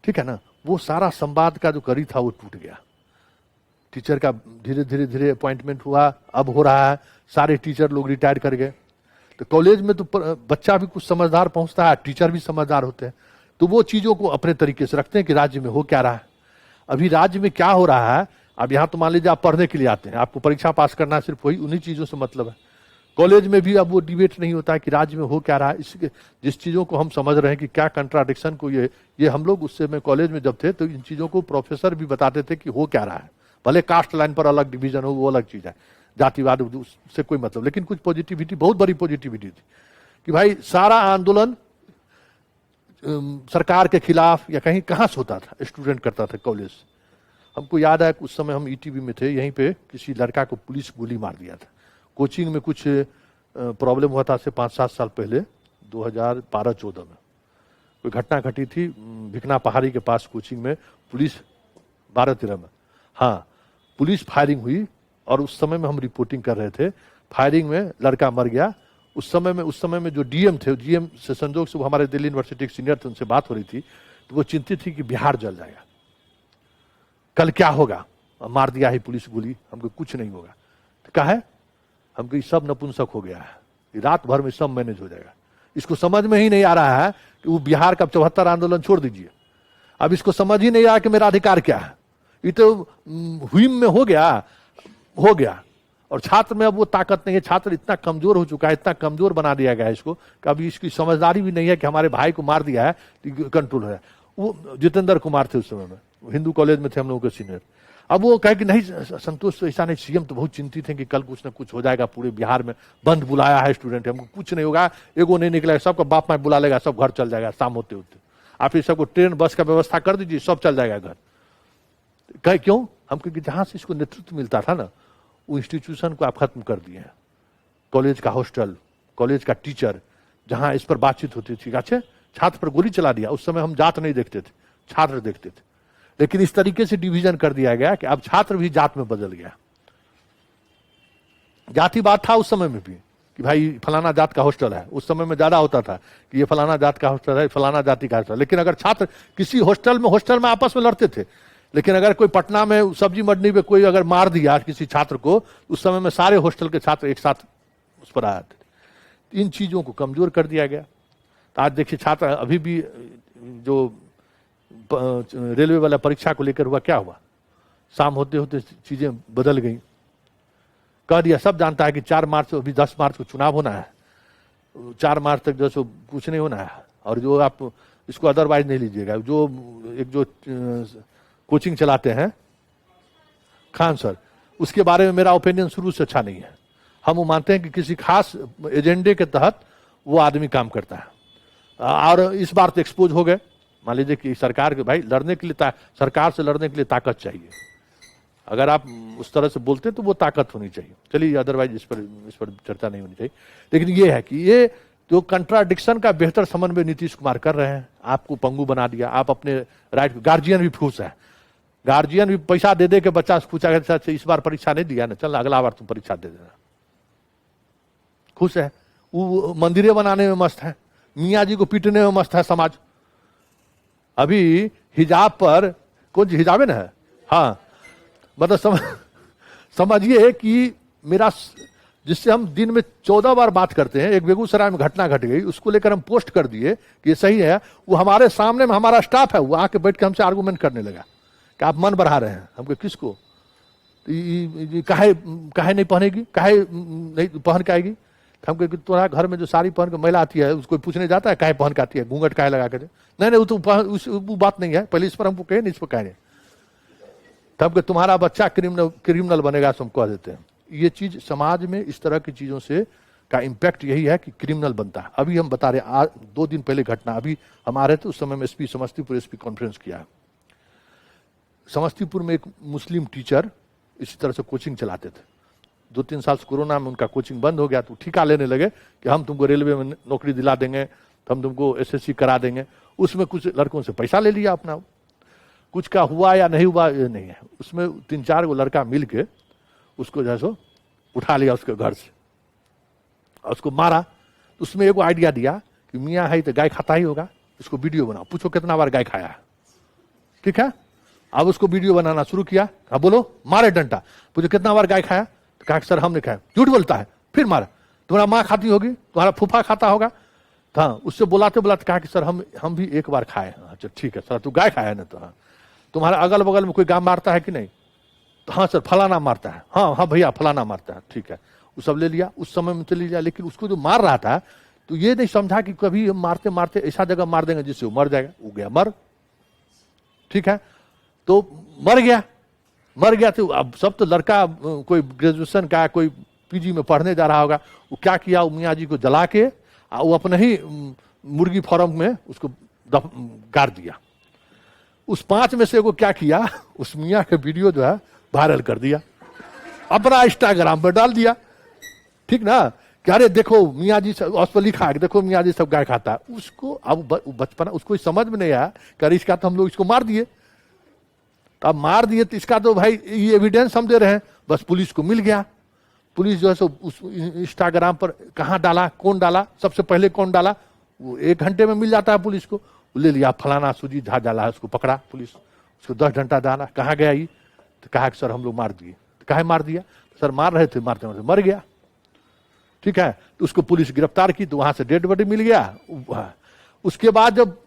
ठीक है ना, वो सारा संवाद का जो कड़ी था वो टूट गया। टीचर का धीरे धीरे अपॉइंटमेंट हुआ, अब हो रहा है, सारे टीचर लोग रिटायर कर गए। तो कॉलेज में तो बच्चा भी कुछ समझदार पहुंचता है, टीचर भी समझदार होते हैं, तो वो चीजों को अपने तरीके से रखते हैं कि राज्य में हो क्या रहा है। अभी राज्य में क्या हो रहा है, अब यहां तो मान लीजिए आप पढ़ने के लिए आते हैं, आपको परीक्षा पास करना है, सिर्फ वही उन्हीं चीजों से मतलब है। कॉलेज में भी अब वो डिबेट नहीं होता है कि राज्य में हो क्या रहा है। इसके जिस चीजों को हम समझ रहे हैं कि क्या कंट्राडिक्शन को ये हम लोग उससे, मैं कॉलेज में जब थे तो इन चीजों को प्रोफेसर भी बताते थे कि हो क्या रहा है। भले कास्ट लाइन पर अलग डिवीजन हो, वो अलग चीज है, जातिवाद उससे कोई मतलब, लेकिन कुछ पॉजिटिविटी, बहुत बड़ी पॉजिटिविटी थी कि भाई सारा आंदोलन सरकार के खिलाफ या कहीं कहां से होता था, स्टूडेंट करता था कॉलेज। हमको याद है उस समय हम ईटीवी में थे, यहीं पे किसी लड़का को पुलिस गोली मार दिया था। कोचिंग में कुछ प्रॉब्लम हुआ था से 5-7 साल पहले, 2012-14 में कोई घटना घटी थी भिकना पहाड़ी के पास कोचिंग में, पुलिस 12-13 में, हाँ, पुलिस फायरिंग हुई और उस समय में हम रिपोर्टिंग कर रहे थे। फायरिंग में लड़का मर गया। उस समय में जो डीएम थे, डीएम से संजोग से वो हमारे दिल्ली यूनिवर्सिटी के सीनियर थे, उनसे बात हो रही थी, तो वो चिंतित थी कि बिहार जल जाएगा, कल क्या होगा, मार दिया है पुलिस गोली, हमको कुछ नहीं होगा। तो कहा है हमको सब नपुंसक हो गया है, रात भर में सब मैनेज हो जाएगा। इसको समझ में ही नहीं आ रहा है कि वो बिहार का 74 आंदोलन छोड़ दीजिए, अब इसको समझ ही नहीं आ रहा कि मेरा अधिकार क्या है। ये तो हुई में हो गया और छात्र में अब वो ताकत नहीं है। छात्र इतना कमजोर हो चुका है, इतना कमजोर बना दिया गया है इसको कि अभी इसकी समझदारी भी नहीं है कि हमारे भाई को मार दिया है तो कंट्रोल हो रहा है। वो जितेंद्र कुमार थे उस समय में, हिंदू कॉलेज में थे हम लोगों के सीनियर। अब वो कहे कि नहीं संतोष तो ऐसा नहीं, सीएम तो बहुत चिंतित है कि कल कुछ ना कुछ हो जाएगा, पूरे बिहार में बंद बुलाया है स्टूडेंट, हमको कुछ नहीं होगा, एगो नहीं निकलेगा, सबका बाप माँ बुला लेगा, सब घर चल जाएगा शाम होते होते, आप इस सबको ट्रेन बस का व्यवस्था कर दीजिए, सब चल जाएगा घर। कहे क्यों? हम क्योंकि जहां से इसको नेतृत्व मिलता था ना, वो इंस्टीट्यूशन को आप खत्म कर दिए हैं। कॉलेज का हॉस्टल, कॉलेज का टीचर, जहां इस पर बातचीत होती थी, अच्छे छात्र पर गोली चला दिया। उस समय हम जात नहीं देखते थे, छात्र देखते थे, लेकिन इस तरीके से डिवीजन कर दिया गया कि अब छात्र भी जात में बदल गया। जातिवाद था उस समय में भी कि भाई फलाना जात का हॉस्टल है, उस समय में ज्यादा होता था कि ये फलाना जात का हॉस्टल है, फलाना जाति का हॉस्टल। लेकिन अगर छात्र किसी हॉस्टल में आपस में लड़ते थे, लेकिन अगर कोई पटना में सब्जी मंडी में कोई अगर मार दिया किसी छात्र को, उस समय में सारे हॉस्टल के छात्र एक साथ उस पर आए थे। इन चीजों को कमजोर कर दिया गया। तो आज देखिए छात्र अभी भी जो रेलवे वाला परीक्षा को लेकर हुआ, क्या हुआ, शाम होते होते चीजें बदल गई। कह दिया, सब जानता है कि 4 मार्च, अभी 10 मार्च को चुनाव होना है, 4 मार्च तक जो कुछ नहीं होना है। और जो आप इसको अदरवाइज नहीं लीजिएगा, जो कोचिंग चलाते हैं खान सर, उसके बारे में मेरा ओपिनियन शुरू से अच्छा नहीं है। हम वो मानते हैं कि किसी खास एजेंडे के तहत वो आदमी काम करता है। और इस बार तो एक्सपोज हो गए। मान लीजिए कि सरकार के भाई लड़ने के लिए, सरकार से लड़ने के लिए ताकत चाहिए। अगर आप उस तरह से बोलते तो वो ताकत होनी चाहिए। चलिए, अदरवाइज इस पर चर्चा नहीं होनी चाहिए। लेकिन ये है कि ये जो कंट्राडिक्शन का बेहतर समन्वय नीतीश कुमार कर रहे हैं, आपको पंगु बना दिया। आप अपने राइट, गार्जियन भी खुश है, गार्जियन भी पैसा दे के बच्चा से पूछा, इस बार परीक्षा नहीं दिया ना, चल अगला बार तुम परीक्षा दे देना। खुश है, वो मंदिरें बनाने में मस्त है, मियाँ जी को पीटने में मस्त है समाज। अभी हिजाब पर कौन हिजाब है ना, हाँ, मतलब समझिए कि मेरा, जिससे हम दिन में 14 बार बात करते हैं, एक बेगूसराय में घटना घट गई, उसको लेकर हम पोस्ट कर दिए कि ये सही है, वो हमारे सामने में हमारा स्टाफ है, वो आके बैठ के हमसे आर्गूमेंट करने लगा कि आप मन बढ़ा रहे हैं। हमको किसको, काहे नहीं पहनेगी, काहे नहीं पहन के आएगी। हम कहे तुम्हारा घर में जो साड़ी पहन के महिला आती है उसको पूछने जाता है काहे पहन के आती है, घूंघट काहे लगा के। नहीं वो तो वो बात नहीं है, पहले इस पर हमको कहे नहीं, इस पर कहे नहीं। तब कि तुम्हारा बच्चा क्रिमिनल बनेगा, हम कह देते हैं। ये चीज समाज में इस तरह की चीजों से का इम्पैक्ट यही है कि क्रिमिनल बनता है। अभी हम बता रहे 2 दिन पहले घटना, अभी हम आ रहे थे उस समय में एसपी समस्तीपुर एसपी कॉन्फ्रेंस किया। समस्तीपुर में एक मुस्लिम टीचर इसी तरह से कोचिंग चलाते थे। 2-3 साल से कोरोना में उनका कोचिंग बंद हो गया, तो ठिका लेने लगे कि हम तुमको रेलवे में नौकरी दिला देंगे, हम तुमको एसएससी करा देंगे। उसमें कुछ लड़कों से पैसा ले लिया अपना, कुछ का हुआ या नहीं हुआ ये नहीं है। उसमें 3-4 लड़का मिल के उसको जो है सो उठा लिया उसके घर से और उसको मारा। तो उसमें एक आइडिया दिया कि मियाँ है तो गाय खाता ही होगा, उसको वीडियो बनाओ, पूछो कितना बार गाय खाया है। ठीक है, अब उसको वीडियो बनाना शुरू किया। अब बोलो, मारे डंडा, पूछो कितना बार गाय खाया, तो कहा सर हमने खाया। झूठ बोलता है, फिर मारा। तुम्हारा माँ खाती होगी, तुम्हारा फूफा खाता होगा। हाँ, उससे बुलाते बुलाते कहा कि सर हम भी एक बार खाए। अच्छा ठीक है सर, तू गाय खाया ना, तो हाँ। तुम्हारा अगल बगल में कोई गाय मारता है कि नहीं, तो हाँ सर फलाना मारता है। हाँ भैया फलाना मारता है, ठीक है। वो सब ले लिया, उस समय में चले लिया। लेकिन उसको जो मार रहा था तो ये नहीं समझा कि कभी हम मारते मारते ऐसा जगह मार देंगे जिससे वो मर जाएगा। वो गया मर, ठीक है, तो मर गया। तो अब सब तो लड़का कोई ग्रेजुएशन का, कोई पीजी में पढ़ने जा रहा होगा। वो क्या किया, वो मियाँ जी को जला के वो अपने ही मुर्गी फार्म में उसको गाड़ दिया। उस 5 में से वो क्या किया, उस मियाँ के वीडियो जो है वायरल कर दिया, अपना इंस्टाग्राम पर डाल दिया। ठीक ना, कि अरे देखो मियाँ जी सब उस पर लिखा है, देखो मियाँ जी सब गाय खाता है। उसको अब बचपना उसको समझ में नहीं आया कि इसका तो हम लोग इसको मार दिए। अब मार दिए तो इसका तो भाई ये एविडेंस हम दे रहे हैं, बस पुलिस को मिल गया। पुलिस जो है सो उस इंस्टाग्राम पर कहाँ डाला, कौन डाला, सबसे पहले कौन डाला, वो 1 घंटे में मिल जाता है पुलिस को। ले लिया, फलाना सुजीत झा डाला है, उसको पकड़ा पुलिस। उसको 10 घंटा डाला, कहाँ गया ये, तो कहा कि सर हम लोग मार दिए। तो कहे मार दिया, सर मार रहे थे, मारते मारते मर गया। ठीक है, तो उसको पुलिस गिरफ्तार की, तो वहां से डेड बॉडी मिल गया। उसके बाद जब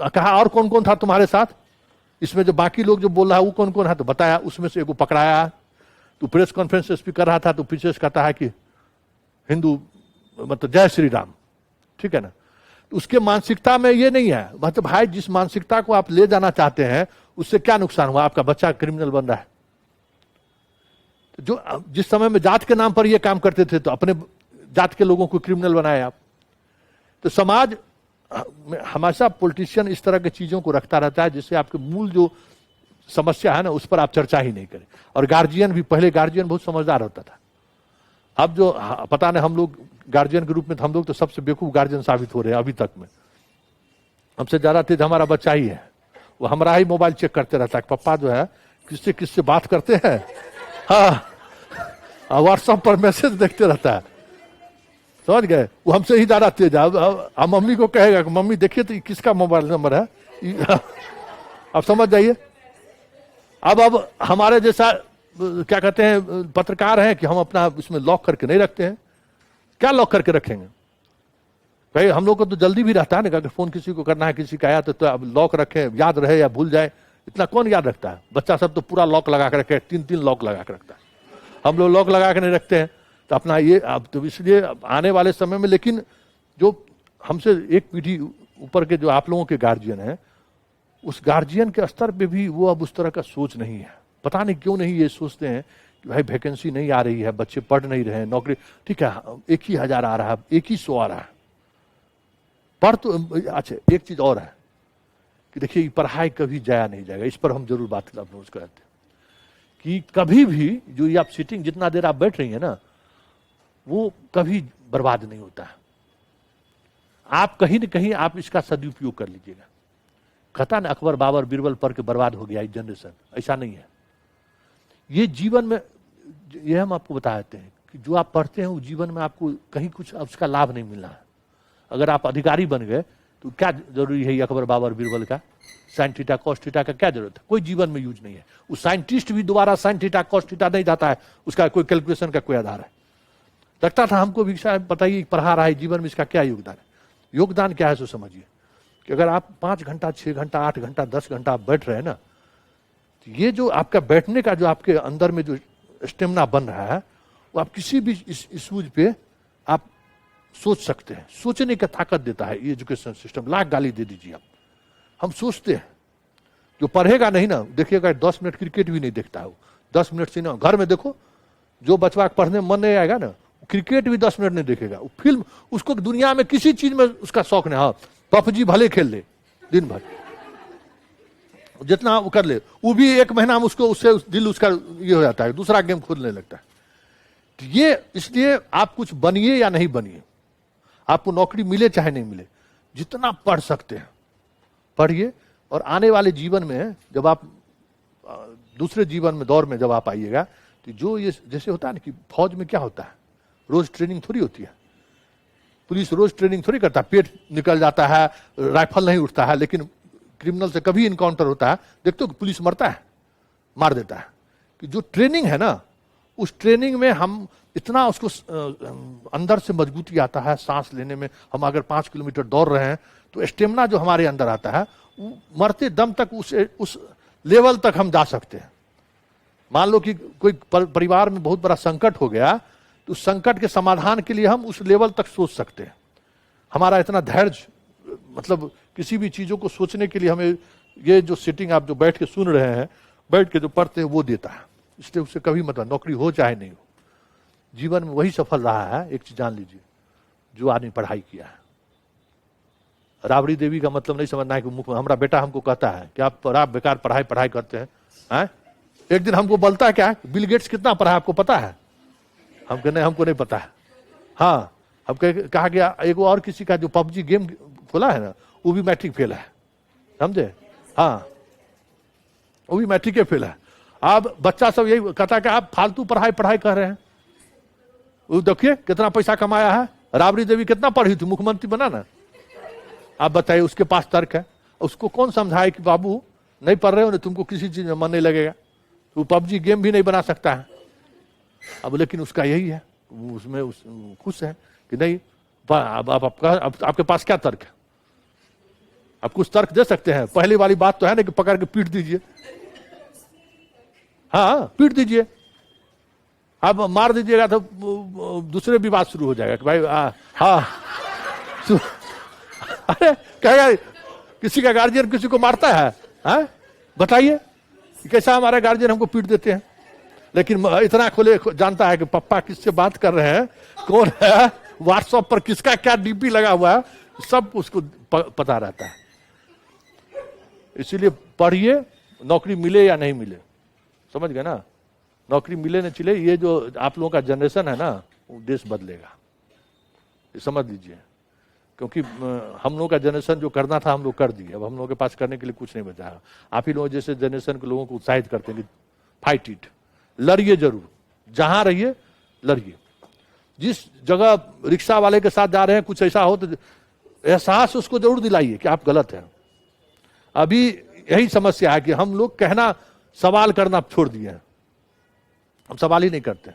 कहा और कौन कौन था तुम्हारे साथ, इसमें जो बाकी लोग जो बोल रहा है वो कौन कौन है, तो बताया। उसमें से एगो पकड़ाया, तो प्रेस कॉन्फ्रेंस स्पीकर कर रहा था, तो पीछे से कहता है कि हिंदू मतलब जय श्री राम। ठीक है ना, तो उसके मानसिकता में ये नहीं है। मतलब भाई जिस मानसिकता को आप ले जाना चाहते हैं उससे क्या नुकसान हुआ, आपका बच्चा क्रिमिनल बन रहा है। जो जिस समय में जात के नाम पर ये काम करते थे तो अपने जात के लोगों को क्रिमिनल बनाए आप। तो समाज हमेशा पॉलिटिशियन इस तरह की चीजों को रखता रहता है जिससे आपके मूल जो समस्या है ना उस पर आप चर्चा ही नहीं करें। और गार्जियन भी, पहले गार्जियन बहुत समझदार होता था, अब जो पता नहीं, हम लोग गार्जियन के रूप में हम लोग तो सबसे बेवकूफ गार्जियन साबित हो रहे हैं अभी तक में। हमसे ज्यादा तेज हमारा बच्चा ही है, वो हमारा ही मोबाइल चेक करते रहता है, पापा जो है किससे बात करते हैं। हाँ, व्हाट्सएप पर मैसेज देखते रहता है, समझ गए। वो हमसे ही ज्यादा तेज है। अब मम्मी को कहेगा कि मम्मी देखिए तो किसका मोबाइल नंबर है, अब समझ जाइए। अब हमारे जैसा क्या कहते हैं पत्रकार हैं कि हम अपना इसमें लॉक करके नहीं रखते हैं। क्या लॉक करके रखेंगे भाई, हम लोग को तो जल्दी भी रहता है ना, अगर फोन किसी को करना है, किसी का आया तो अब लॉक रखें, याद रहे या भूल जाए, इतना कौन याद रखता है। बच्चा सब तो पूरा लॉक लगा कर रखे, 3 लॉक लगा कर रखता है। हम लोग लॉक लगा कर नहीं रखते हैं। तो अपना ये अब तो इसलिए आने वाले समय में, लेकिन जो हमसे एक पीढ़ी ऊपर के जो आप लोगों के गार्जियन हैं, उस गार्जियन के स्तर पे भी वो अब उस तरह का सोच नहीं है। पता नहीं क्यों नहीं ये सोचते हैं कि भाई वैकेंसी नहीं आ रही है, बच्चे पढ़ नहीं रहे हैं, नौकरी ठीक है 1 ही हजार आ रहा है, 1 ही 100 आ रहा है पर। तो अच्छा एक चीज और है कि देखिए पढ़ाई कभी जाया नहीं जाएगा, इस पर हम जरूर बात आप लोग करते हैं कि कभी भी जो ये आप सिटिंग जितना देर आप बैठ रही है ना वो कभी बर्बाद नहीं होता है। आप कहीं न कहीं आप इसका सदुपयोग कर लीजिएगा। कहता ना अकबर बाबर बीरबल पढ़ के बर्बाद हो गया जनरेशन, ऐसा नहीं है। ये जीवन में ये हम आपको बता देते हैं कि जो आप पढ़ते हैं वो जीवन में आपको कहीं कुछ उसका लाभ नहीं मिलना है। अगर आप अधिकारी बन गए तो क्या जरूरी है ये अकबर बाबर बीरबल का साइन थीटा कॉस थीटा का क्या जरूरत है? कोई जीवन में यूज नहीं है। वो साइंटिस्ट भी दोबारा साइन थीटा कॉस थीटा नहीं जाता है, उसका कोई कैलकुलेशन का कोई आधार है। लगता था हमको भी शायद बताइए पढ़ा रहा है जीवन में इसका क्या योगदान है। योगदान क्या है सो समझिए कि अगर आप 5 घंटा 6 घंटा 8 घंटा 10 घंटा आप बैठ रहे हैं ना, तो ये जो आपका बैठने का जो आपके अंदर में जो स्टेमिना बन रहा है वो आप किसी भी इशूज पे आप सोच सकते हैं। सोचने की ताकत देता है ये एजुकेशन सिस्टम। लाख गाली दे दीजिए आप, हम सोचते हैं। जो पढ़ेगा नहीं ना, देखिएगा 10 मिनट क्रिकेट भी नहीं देखता है वो। 10 मिनट से ना, घर में देखो जो बचवा पढ़ने में मन नहीं आएगा ना, क्रिकेट भी 10 मिनट नहीं देखेगा। वो फिल्म, उसको दुनिया में किसी चीज में उसका शौक नहीं। हाँ, पबजी भले खेल ले दिन भर, जितना वो कर ले, वो भी 1 महीना में उसको उससे दिल उसका ये हो जाता है, दूसरा गेम खोलने लगता है। तो ये इसलिए आप कुछ बनिए या नहीं बनिए, आपको नौकरी मिले चाहे नहीं मिले, जितना पढ़ सकते हैं पढ़िए। और आने वाले जीवन में जब आप दूसरे जीवन में दौर में जब आप आइएगा तो जो ये जैसे होता है ना कि फौज में क्या होता है, रोज ट्रेनिंग थोड़ी होती है। पुलिस रोज ट्रेनिंग थोड़ी करता है। पेट निकल जाता है, राइफल नहीं उठता है, लेकिन क्रिमिनल से कभी इनकाउंटर होता है, देखते हो कि पुलिस मरता है, मार देता है। कि जो ट्रेनिंग है ना, उस ट्रेनिंग में हम इतना उसको अंदर से मजबूती आता है सांस लेने में। हम अगर 5 किलोमीटर दौड़ रहे हैं तो स्टेमिना जो हमारे अंदर आता है वो मरते दम तक उस लेवल तक हम जा सकते हैं। मान लो कि कोई परिवार में बहुत बड़ा संकट हो गया तो उस संकट के समाधान के लिए हम उस लेवल तक सोच सकते हैं। हमारा इतना धैर्य, मतलब किसी भी चीजों को सोचने के लिए हमें ये जो सिटिंग आप जो बैठ के सुन रहे हैं, बैठ के जो पढ़ते हैं वो देता है। इसलिए उससे कभी मतलब नौकरी हो चाहे नहीं हो, जीवन में वही सफल रहा है। एक चीज जान लीजिए, जो आदमी पढ़ाई किया है। राबड़ी देवी का मतलब नहीं समझना है कि हमारा बेटा हमको कहता है कि आप बेकार पढ़ाई करते हैं। एक दिन हमको बोलता है क्या, बिल गेट्स कितना पढ़ा आपको पता है? हम कहने हमको नहीं पता है। हाँ, हम कहा गया एक और किसी का जो पबजी गेम खोला है ना, वो भी मैट्रिक फेल है, समझे? हाँ, वो भी मैट्रिक के फेल है। अब बच्चा सब यही कहता है कि आप फालतू पढ़ाई कर रहे हैं। वो देखिए कितना पैसा कमाया है। राबड़ी देवी कितना पढ़ी थी, मुख्यमंत्री बना ना। आप बताइए, उसके पास तर्क है। उसको कौन समझाए कि बाबू नहीं पढ़ रहे हो ना, तुमको किसी चीज में मन नहीं लगेगा, वो पबजी गेम भी नहीं बना सकता है। अब लेकिन उसका यही है, उसमें खुश है कि नहीं। अब आपके पास क्या तर्क है? आप कुछ तर्क दे सकते हैं? पहली वाली बात तो है ना कि पकड़ के पीट दीजिए। हाँ, पीट दीजिए। आप मार दीजिएगा तो दूसरे विवाद शुरू हो जाएगा कि भाई हाँ अरे कहेगा किसी का गार्जियन किसी को मारता है? बताइए कैसा हमारा गार्जियन हमको पीट देते हैं। लेकिन इतना खुले जानता है कि पप्पा किससे बात कर रहे हैं, कौन है, व्हाट्सएप पर किसका क्या डीपी लगा हुआ है, सब उसको पता रहता है। इसीलिए पढ़िए, नौकरी मिले या नहीं मिले, समझ गए ना। नौकरी मिले न चले, ये जो आप लोगों का जनरेशन है ना, वो देश बदलेगा, ये समझ लीजिए। क्योंकि हम लोगों का जनरेशन जो करना था हम लोग कर दिए, अब हम लोगों के पास करने के लिए कुछ नहीं बचा है। आप ही लोग जैसे जनरेशन के लोगों को उत्साहित करते हैं कि फाइट इट, लड़िए जरूर, जहां रहिए लड़िए। जिस जगह रिक्शा वाले के साथ जा रहे हैं कुछ ऐसा हो तो एहसास उसको जरूर दिलाइए कि आप गलत हैं। अभी यही समस्या है कि हम लोग कहना, सवाल करना छोड़ दिए हैं। हम सवाल ही नहीं करते।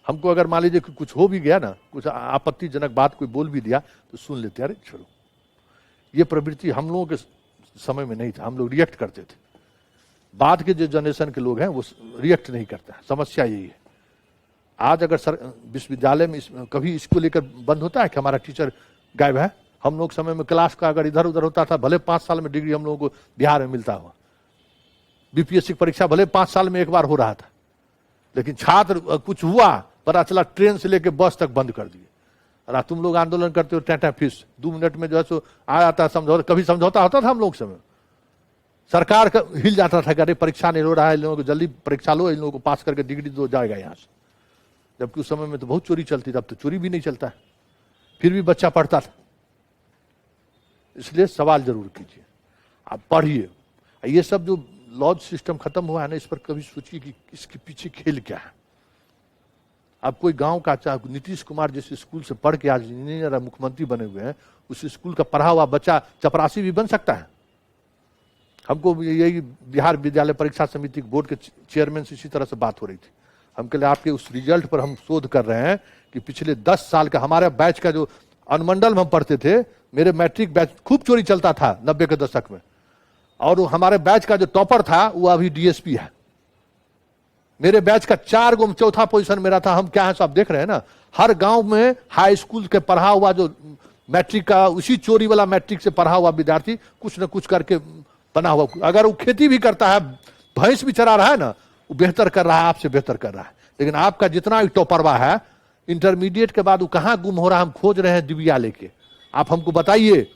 हमको अगर मान लीजिए कुछ हो भी गया ना, कुछ आपत्तिजनक बात कोई बोल भी दिया तो सुन लेते, अरे छोड़ो। ये प्रवृत्ति हम लोगों के समय में नहीं था, हम लोग रिएक्ट करते थे। बाद के जो जनरेशन के लोग हैं वो रिएक्ट नहीं करते। समस्या यही है। आज अगर विश्वविद्यालय में कभी इसको लेकर बंद होता है कि हमारा टीचर गायब है। हम लोग समय में क्लास का अगर इधर उधर होता था, भले 5 साल में डिग्री हम लोगों को बिहार में मिलता हुआ, बीपीएससी परीक्षा भले 5 साल में एक बार हो रहा था, लेकिन छात्र कुछ हुआ पता चला ट्रेन से लेकर बस तक बंद कर दिए। और तुम लोग आंदोलन करते हो टाटा फीस, 2 मिनट में जो है सो आ जाता समझौता। कभी समझौता होता था हम लोग समय? सरकार का हिल जाता था कि अरे परीक्षा नहीं हो रहा है, इन लोगों को जल्दी परीक्षा लो, इन लोगों को पास करके डिग्री दो, जाएगा यहाँ से। जबकि उस समय में तो बहुत चोरी चलती थी, अब तो चोरी भी नहीं चलता है, फिर भी बच्चा पढ़ता था। इसलिए सवाल जरूर कीजिए, आप पढ़िए। ये सब जो लॉज सिस्टम खत्म हुआ है ना, इस पर कभी सोचिए कि इसके पीछे खेल क्या है। अब कोई गांव का, चाहे नीतीश कुमार जिस स्कूल से पढ़ के आज इंजीनियर और मुख्यमंत्री बने हुए हैं, उस स्कूल का पढ़ा हुआ बच्चा चपरासी भी बन सकता है। हमको यही बिहार विद्यालय परीक्षा समिति बोर्ड के चेयरमैन से इसी तरह से बात हो रही थी। हम कह आपके उस रिजल्ट पर हम शोध कर रहे हैं कि पिछले 10 साल का हमारे बैच का जो अनुमंडल में हम पढ़ते थे, मेरे मैट्रिक बैच खूब चोरी चलता था 90 के दशक में, और हमारे बैच का जो टॉपर था वो अभी डीएसपी है। मेरे बैच का 4 गो चौथा पोजीशन मेरा था। हम क्या है सब देख रहे हैं ना, हर गांव में हाई स्कूल के पढ़ा हुआ जो मैट्रिक का, उसी चोरी वाला मैट्रिक से पढ़ा हुआ विद्यार्थी कुछ न कुछ करके बना हुआ। अगर वो खेती भी करता है, भैंस भी चरा रहा है ना, वो बेहतर कर रहा है, आपसे बेहतर कर रहा है। लेकिन आपका जितना भी टॉपरवा है, इंटरमीडिएट के बाद वो कहां गुम हो रहा है, हम खोज रहे हैं डिबिया लेके। आप हमको बताइए।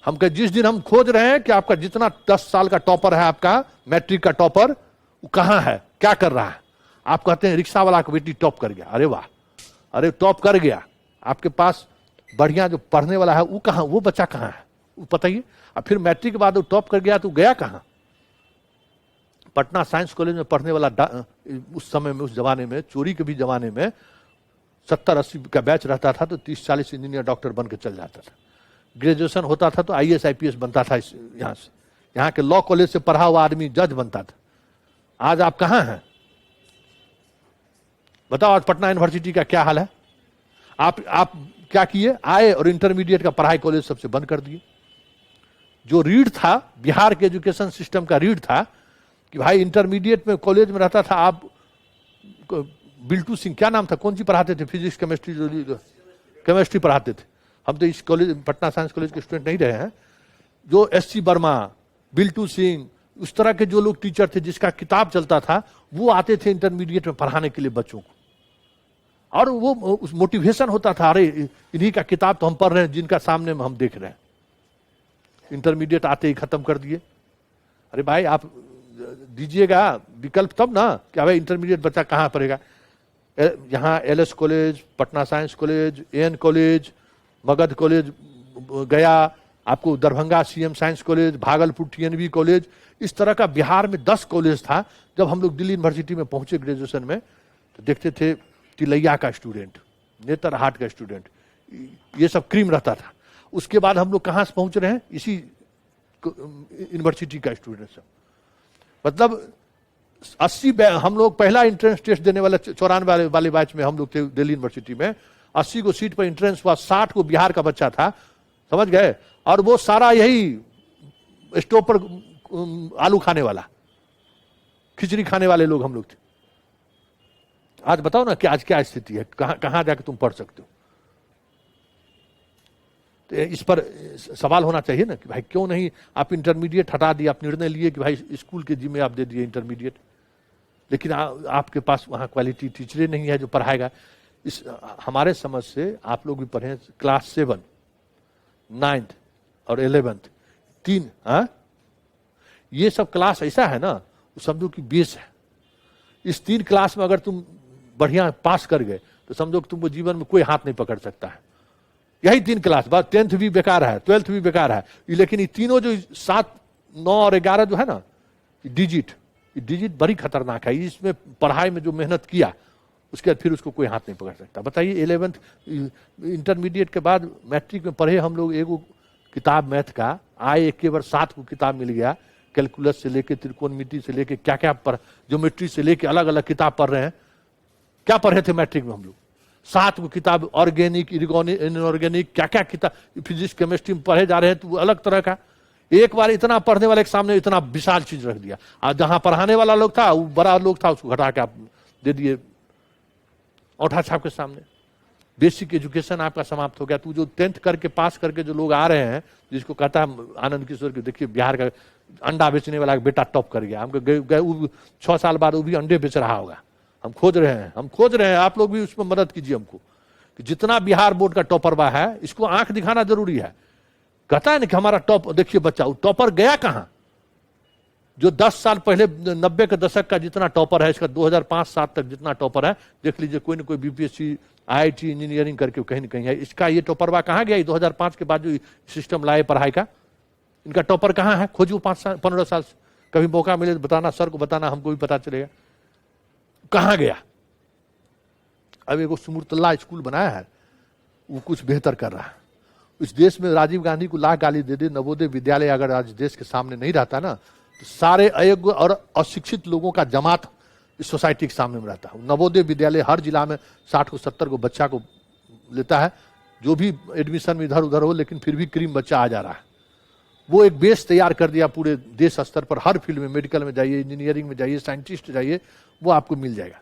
हम जिस दिन हम खोज रहे हैं कि आपका जितना 10 साल का टॉपर है, आपका मैट्रिक का टॉपर, वो कहां है, क्या कर रहा है। आप कहते हैं रिक्शा वाला का बेटी टॉप कर गया। अरे वाह, अरे टॉप कर गया। आपके पास बढ़िया जो पढ़ने वाला है वो कहां, वो बच्चा कहां है, वो बताइए। और फिर मैट्रिक के बाद वो टॉप कर गया तो गया कहां। पटना साइंस कॉलेज में पढ़ने वाला उस समय में, उस जमाने में, चोरी के भी जमाने में 70-80 का बैच रहता था तो 30-40 इंजीनियर डॉक्टर बन के चल जाता था। ग्रेजुएशन होता था तो IAS IPS बनता था। यहाँ से, यहाँ के लॉ कॉलेज से पढ़ा हुआ आदमी जज बनता था। आज आप कहां हैं बताओ। आज पटना यूनिवर्सिटी का क्या हाल है। आप क्या किए, आए और इंटरमीडिएट का पढ़ाई कॉलेज सबसे बंद कर दिए। जो रीढ़ था बिहार के एजुकेशन सिस्टम का, रीढ़ था कि भाई इंटरमीडिएट में कॉलेज में रहता था। आप बिल्टू सिंह, क्या नाम था, कौन सी पढ़ाते थे, फिजिक्स केमिस्ट्री, जो केमिस्ट्री पढ़ाते थे। हम तो इस कॉलेज, पटना साइंस कॉलेज के स्टूडेंट नहीं रहे हैं। जो SC वर्मा, बिल्टू सिंह, उस तरह के जो लोग टीचर थे जिसका किताब चलता था, वो आते थे इंटरमीडिएट में पढ़ाने के लिए बच्चों को। और वो उस मोटिवेशन होता था, अरे इन्हीं का किताब तो हम पढ़ रहे हैं जिनका सामने में हम देख रहे हैं। इंटरमीडिएट आते ही खत्म कर दिए। अरे भाई आप दीजिएगा विकल्प तब ना कि भाई इंटरमीडिएट बच्चा कहाँ पढ़ेगा। यहाँ LS college, Patna science college, AN college, Magadh college गया, आपको Darbhanga CM science college, Bhagalpur TNV college, इस तरह का बिहार में 10 कॉलेज था। जब हम लोग दिल्ली यूनिवर्सिटी में पहुंचे ग्रेजुएशन में तो देखते थे तिलैया का स्टूडेंट, नेतरहाट का स्टूडेंट, ये सब क्रीम रहता था। उसके बाद हम लोग कहां से पहुंच रहे हैं, इसी यूनिवर्सिटी का स्टूडेंट सब। मतलब 80 हम लोग पहला एंट्रेंस टेस्ट देने वाला 94 वाले बैच में हम लोग थे दिल्ली यूनिवर्सिटी में। 80 को सीट पर एंट्रेंस हुआ, 60 को बिहार का बच्चा था, समझ गए। और वो सारा यही स्टोव पर आलू खाने वाला, खिचड़ी खाने वाले लोग हम लोग थे। आज बताओ ना कि आज क्या स्थिति है, कहां जाकर तुम पढ़ सकते हो। तो इस पर सवाल होना चाहिए ना कि भाई क्यों नहीं आप इंटरमीडिएट हटा दिए। आप निर्णय लिए कि भाई स्कूल के जिम्मे आप दे दिए इंटरमीडिएट, लेकिन आपके पास वहां क्वालिटी टीचरें नहीं है जो पढ़ाएगा। इस हमारे समझ से आप लोग भी पढ़े क्लास 7, 9th और 11th, 3, हाँ, ये सब क्लास ऐसा है ना, समझो कि बेस है। इस 3 क्लास में अगर तुम बढ़िया पास कर गए तो समझो कि तुमको जीवन में कोई हाथ नहीं पकड़ सकता है। यही 3 क्लास, बाद 10th भी बेकार है, 12th भी बेकार है, लेकिन ये तीनों जो 7, 9 और 11 जो है ना, डिजिट बड़ी खतरनाक है। इसमें पढ़ाई में जो मेहनत किया उसके बाद फिर उसको कोई हाथ नहीं पकड़ सकता। बताइए 11th इंटरमीडिएट के बाद मैट्रिक में पढ़े हम लोग, एगो किताब मैथ का आए, एक के बार 7 को किताब मिल गया, कैलकुलस से लेके त्रिकोणमिति से लेके क्या क्या पढ़, ज्योमेट्री से लेके अलग अलग किताब पढ़ रहे हैं। क्या पढ़े थे मैट्रिक में हम लोग, 7 को किताब, ऑर्गेनिक, इनऑर्गेनिक, क्या क्या किताब फिजिक्स केमिस्ट्री में पढ़े जा रहे हैं। तो अलग तरह का, एक बार इतना पढ़ने वाले के सामने इतना विशाल चीज रख दिया। और जहां पढ़ाने वाला लोग था, वो बड़ा लोग था, उसको घटा के आप दे दिए औठा छाप के सामने। बेसिक एजुकेशन आपका समाप्त हो गया। तो जो 10th करके पास करके जो लोग आ रहे हैं, जिसको कहता है आनंद किशोर के, देखिए बिहार का अंडा बेचने वाला बेटा टॉप कर गया, हमको गए 6 साल बाद वो भी अंडे बेच रहा होगा। हम खोज रहे हैं, आप लोग भी उसमें मदद कीजिए हमको कि जितना बिहार बोर्ड का टॉपरवा है, इसको आंख दिखाना जरूरी है। कहता है ना कि हमारा टॉप, देखिए बच्चा, वो टॉपर गया कहां। जो 10 साल पहले 90 के दशक का जितना टॉपर है, इसका 2005-7 तक जितना टॉपर है, देख लीजिए कोई ना कोई BPSC, IIT इंजीनियरिंग करके कहीं ना कहीं है। इसका ये टॉपरवा कहां गया। 2005 के बाद जो सिस्टम लाए पढ़ाई का, इनका टॉपर कहां है, खोजो 15 साल से। कभी मौका मिले तो बताना, सर को बताना, हमको भी पता चलेगा कहां गया। अब एक सुमुरतल्ला स्कूल बनाया है, वो कुछ बेहतर कर रहा है। इस देश में राजीव गांधी को लाख गाली दे दे, नवोदय विद्यालय अगर आज देश के सामने नहीं रहता ना, तो सारे अयोग्य और अशिक्षित लोगों का जमात इस सोसाइटी के सामने में रहता है। नवोदय विद्यालय हर जिला में 60 को 70 को बच्चा को लेता है, जो भी एडमिशन में इधर उधर हो, लेकिन फिर भी क्रीम बच्चा आ जा रहा है। वो एक बेस तैयार कर दिया पूरे देश स्तर पर। हर फील्ड में, मेडिकल में जाइए, इंजीनियरिंग में जाइए, साइंटिस्ट जाइए, वो आपको मिल जाएगा।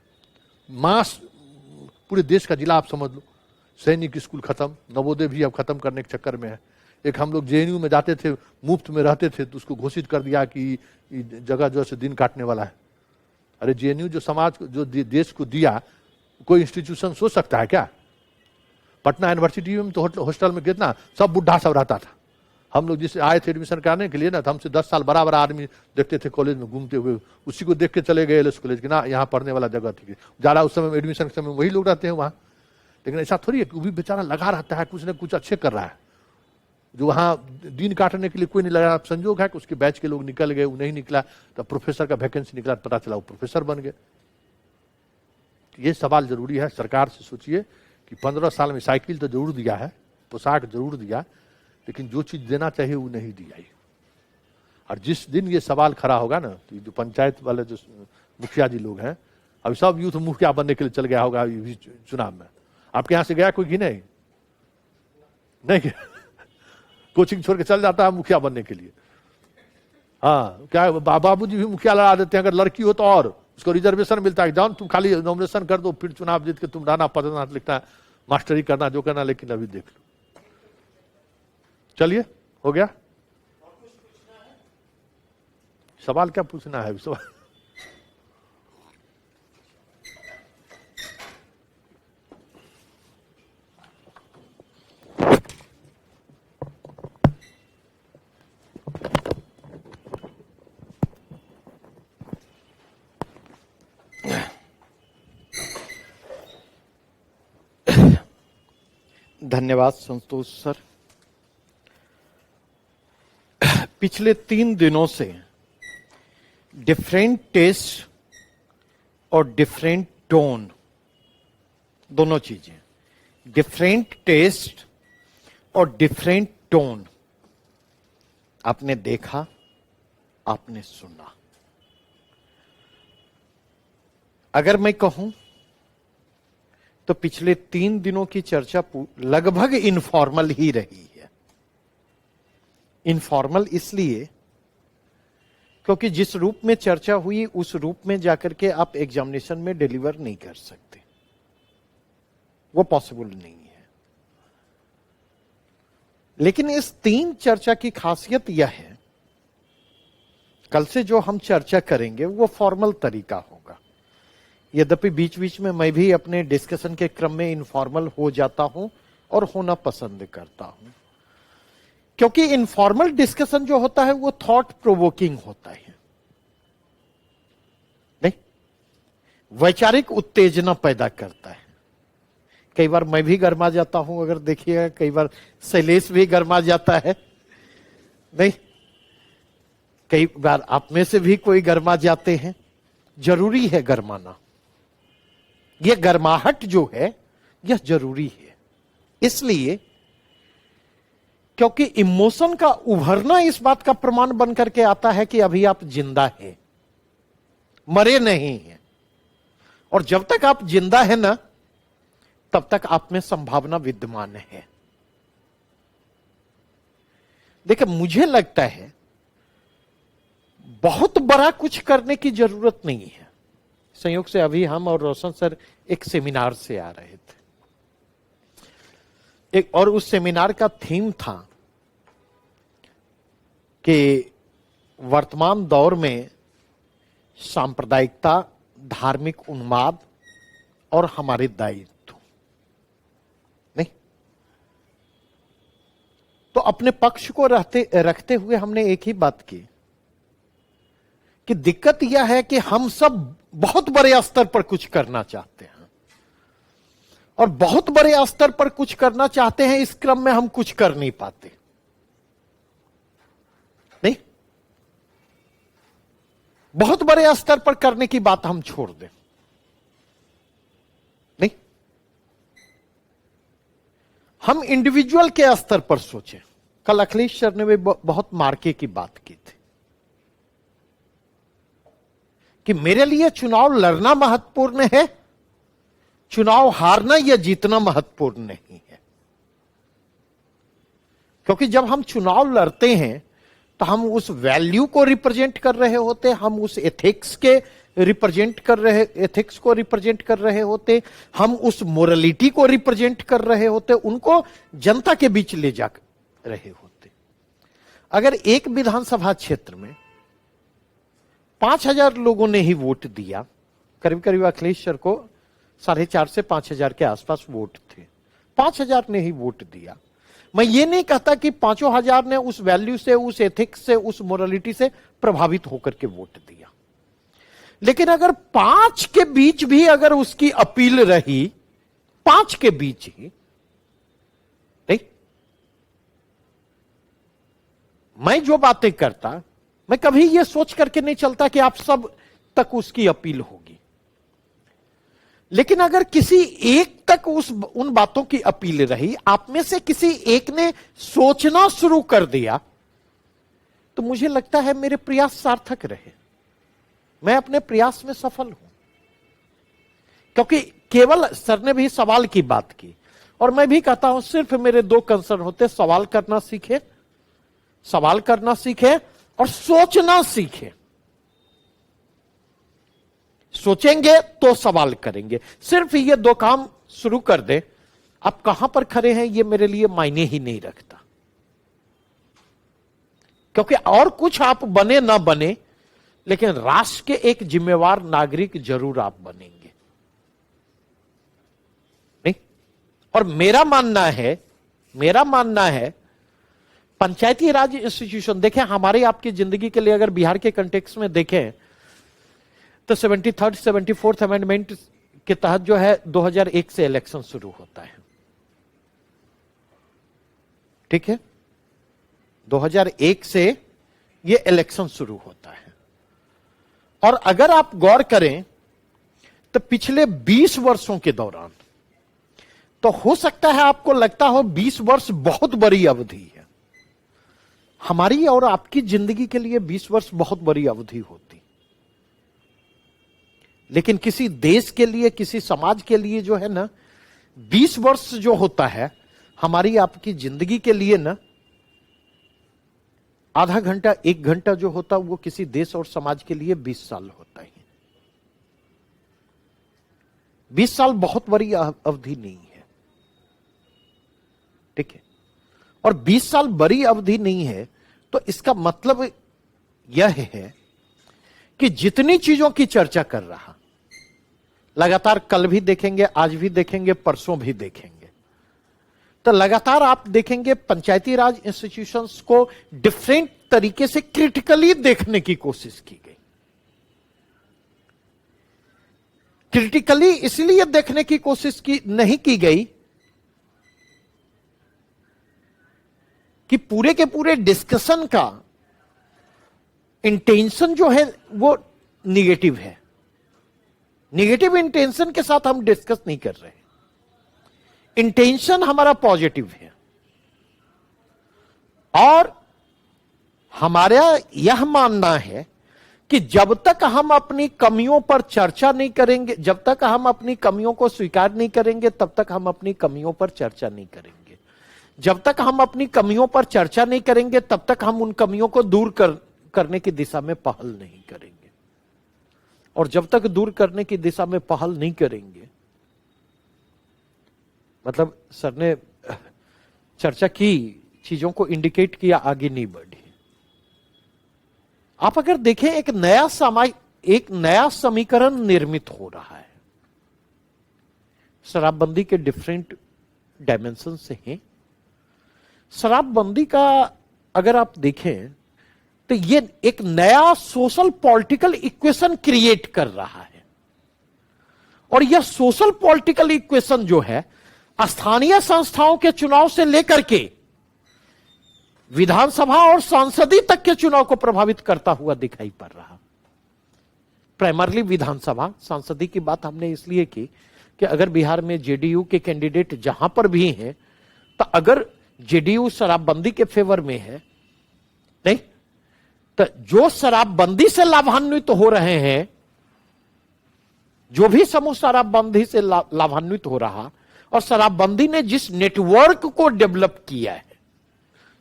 मास पूरे देश का जिला आप समझ लो। सैनिक स्कूल खत्म, नवोदय भी अब खत्म करने के चक्कर में है। एक हम लोग जेएनयू में जाते थे, मुफ्त में रहते थे, तो उसको घोषित कर दिया कि जगह जो से दिन काटने वाला है। अरे जेएनयू जो समाज को, जो देश को दिया, कोई इंस्टीट्यूशन सोच सकता है क्या? पटना यूनिवर्सिटी में तो हॉस्टल में कितना सब बुढ़ा सब रहता था। हम लोग जिससे आए थे एडमिशन कराने के लिए ना, तो हमसे 10 साल बड़ा बड़ा आदमी देखते थे कॉलेज में घूमते हुए, उसी को देख के चले गए एलएस कॉलेज कि ना यहाँ पढ़ने वाला जगह थी। ज़्यादा उस समय एडमिशन के समय वही लोग रहते हैं वहाँ। लेकिन ऐसा थोड़ी है कि वो भी बेचारा लगा रहता है, कुछ ना कुछ अच्छे कर रहा है। जो वहाँ दिन काटने के लिए कोई नहीं लगा, संजोग है कि उसके बैच के लोग निकल गए, वो नहीं निकला, तो प्रोफेसर का वैकेंसी निकला, पता चला वो प्रोफेसर बन गए। ये सवाल जरूरी है, सरकार से सोचिए कि 15 साल में साइकिल तो जरूर दिया है, पोशाक जरूर दिया, लेकिन जो चीज देना चाहिए वो नहीं दी आई। और जिस दिन ये सवाल खड़ा होगा ना, तो जो पंचायत वाले जो मुखिया जी लोग हैं, अभी सब यूथ मुखिया बनने के लिए चल गया होगा चुनाव में। आपके यहाँ से गया कोई कि नहीं गया? कोचिंग छोड़ के चल जाता है मुखिया बनने के लिए। हाँ, क्या बाबूजी भी मुखिया लड़ा देते हैं। अगर लड़की हो तो और उसको रिजर्वेशन मिलता है, जान तुम खाली नॉमिनेशन कर दो, फिर चुनाव जीत के तुम रहना, पढ़ना लिखना, मास्टरी करना, जो करना। लेकिन अभी देख लो। चलिए, हो गया सवाल। क्या पूछना है सवाल? धन्यवाद संतोष सर। पिछले 3 दिनों से डिफरेंट टेस्ट और डिफरेंट टोन, दोनों चीजें, डिफरेंट टेस्ट और डिफरेंट टोन आपने देखा, आपने सुना। अगर मैं कहूं तो पिछले 3 दिनों की चर्चा लगभग इनफॉर्मल ही रही है। इनफॉर्मल इसलिए क्योंकि जिस रूप में चर्चा हुई उस रूप में जाकर के आप एग्जामिनेशन में डिलीवर नहीं कर सकते, वो पॉसिबल नहीं है। लेकिन इस 3 चर्चा की खासियत यह है, कल से जो हम चर्चा करेंगे वो फॉर्मल तरीका होगा। यद्यपि बीच बीच में मैं भी अपने डिस्कशन के क्रम में इनफॉर्मल हो जाता हूं और होना पसंद करता हूं, क्योंकि इनफॉर्मल डिस्कशन जो होता है वो थॉट प्रोवोकिंग होता है, नहीं, वैचारिक उत्तेजना पैदा करता है। कई बार मैं भी गरमा जाता हूं, अगर देखिएगा, कई बार शैलेश भी गरमा जाता है, नहीं, कई बार आप में से भी कोई गरमा जाते हैं। जरूरी है गरमाना, यह गर्माहट जो है यह जरूरी है, इसलिए क्योंकि इमोशन का उभरना इस बात का प्रमाण बन करके आता है कि अभी आप जिंदा हैं, मरे नहीं हैं। और जब तक आप जिंदा हैं ना, तब तक आप में संभावना विद्यमान है। देखिए, मुझे लगता है बहुत बड़ा कुछ करने की जरूरत नहीं है। संयोग से अभी हम और रोशन सर एक सेमिनार से आ रहे थे, और उस सेमिनार का थीम था कि वर्तमान दौर में सांप्रदायिकता, धार्मिक उन्माद और हमारे दायित्व। नहीं, तो अपने पक्ष को रखते हुए हमने एक ही बात की कि दिक्कत यह है कि हम सब बहुत बड़े स्तर पर कुछ करना चाहते हैं, और बहुत बड़े स्तर पर कुछ करना चाहते हैं, इस क्रम में हम कुछ कर नहीं पाते। नहीं, बहुत बड़े स्तर पर करने की बात हम छोड़ दें, नहीं, हम इंडिविजुअल के स्तर पर सोचें। कल अखिलेश सर ने भी बहुत मार्के की बात की थी कि मेरे लिए चुनाव लड़ना महत्वपूर्ण है, चुनाव हारना या जीतना महत्वपूर्ण नहीं है। क्योंकि जब हम चुनाव लड़ते हैं तो हम उस वैल्यू को रिप्रेजेंट कर रहे होते, हम उस एथिक्स को रिप्रेजेंट कर रहे होते, हम उस मोरलिटी को रिप्रेजेंट कर रहे होते, उनको जनता के बीच ले जा रहे होते। अगर एक विधानसभा क्षेत्र में 5,000 लोगों ने ही वोट दिया, करीब करीब अखिलेश सर को 4,500 से 5,000 के आसपास वोट थे, 5,000 ने ही वोट दिया। मैं ये नहीं कहता कि 5,000 ने उस वैल्यू से, उस एथिक्स से, उस मोरालिटी से प्रभावित होकर के वोट दिया, लेकिन अगर 5 के बीच भी अगर उसकी अपील रही, 5 के बीच ही नहीं, मैं जो बातें करता, मैं कभी यह सोच करके नहीं चलता कि आप सब तक उसकी अपील होगी, लेकिन अगर किसी एक तक उन बातों की अपील रही, आप में से किसी एक ने सोचना शुरू कर दिया, तो मुझे लगता है मेरे प्रयास सार्थक रहे, मैं अपने प्रयास में सफल हूं। क्योंकि केवल सर ने भी सवाल की बात की, और मैं भी कहता हूं सिर्फ मेरे 2 कंसर्न होते, सवाल करना सीखे और सोचना सीखे। सोचेंगे तो सवाल करेंगे, सिर्फ ये 2 काम शुरू कर दे, आप कहां पर खड़े हैं ये मेरे लिए मायने ही नहीं रखता। क्योंकि और कुछ आप बने ना बने, लेकिन राष्ट्र के एक जिम्मेवार नागरिक जरूर आप बनेंगे, नहीं? और मेरा मानना है पंचायती राज इंस्टीट्यूशन, देखें हमारी आपकी जिंदगी के लिए अगर बिहार के कंटेक्स्ट में देखें तो 73rd 74th अमेंडमेंट के तहत जो है 2001 से इलेक्शन शुरू होता है, ठीक है, 2001 से ये इलेक्शन शुरू होता है। और अगर आप गौर करें तो पिछले 20 वर्षों के दौरान, तो हो सकता है आपको लगता हो 20 वर्ष बहुत बड़ी अवधि है, हमारी और आपकी जिंदगी के लिए 20 वर्ष बहुत बड़ी अवधि होती, लेकिन किसी देश के लिए, किसी समाज के लिए जो है ना 20 वर्ष जो होता है हमारी आपकी जिंदगी के लिए ना, आधा घंटा 1 घंटा जो होता वो किसी देश और समाज के लिए 20 साल होता है। 20 साल बहुत बड़ी अवधि नहीं है, ठीक है, और 20 साल बड़ी अवधि नहीं है तो इसका मतलब यह है कि जितनी चीजों की चर्चा कर रहा, लगातार कल भी देखेंगे, आज भी देखेंगे, परसों भी देखेंगे, तो लगातार आप देखेंगे पंचायती राज इंस्टीट्यूशंस को डिफरेंट तरीके से क्रिटिकली देखने की कोशिश की गई। क्रिटिकली इसलिए देखने की कोशिश नहीं की गई कि पूरे के पूरे डिस्कशन का इंटेंशन जो है वो निगेटिव है, निगेटिव इंटेंशन के साथ हम डिस्कस नहीं कर रहे, इंटेंशन हमारा पॉजिटिव है। और हमारा यह मानना है कि जब तक हम अपनी कमियों पर चर्चा नहीं करेंगे, जब तक हम अपनी कमियों को स्वीकार नहीं करेंगे, तब तक हम अपनी कमियों पर चर्चा नहीं करेंगे। जब तक हम अपनी कमियों पर चर्चा नहीं करेंगे, तब तक हम उन कमियों को दूर करने की दिशा में पहल नहीं करेंगे। और जब तक दूर करने की दिशा में पहल नहीं करेंगे, मतलब सर ने चर्चा की, चीजों को इंडिकेट किया, आगे नहीं बढ़ी। आप अगर देखें एक नया समीकरण निर्मित हो रहा है, शराबबंदी के डिफरेंट डायमेंशन से हैं। शराबबंदी का अगर आप देखें तो ये एक नया सोशल पॉलिटिकल इक्वेशन क्रिएट कर रहा है, और यह सोशल पॉलिटिकल इक्वेशन जो है स्थानीय संस्थाओं के चुनाव से लेकर के विधानसभा और सांसदीय तक के चुनाव को प्रभावित करता हुआ दिखाई पड़ रहा। प्राइमरली विधानसभा, सांसदीय की बात हमने इसलिए की कि अगर बिहार में जेडीयू के कैंडिडेट जहां पर भी हैं तो अगर जेडीयू शराबबंदी के फेवर में है, नहीं तो जो शराबबंदी से लाभान्वित हो रहे हैं, जो भी समूह शराबबंदी से लाभान्वित हो रहा, और शराबबंदी ने जिस नेटवर्क को डेवलप किया है,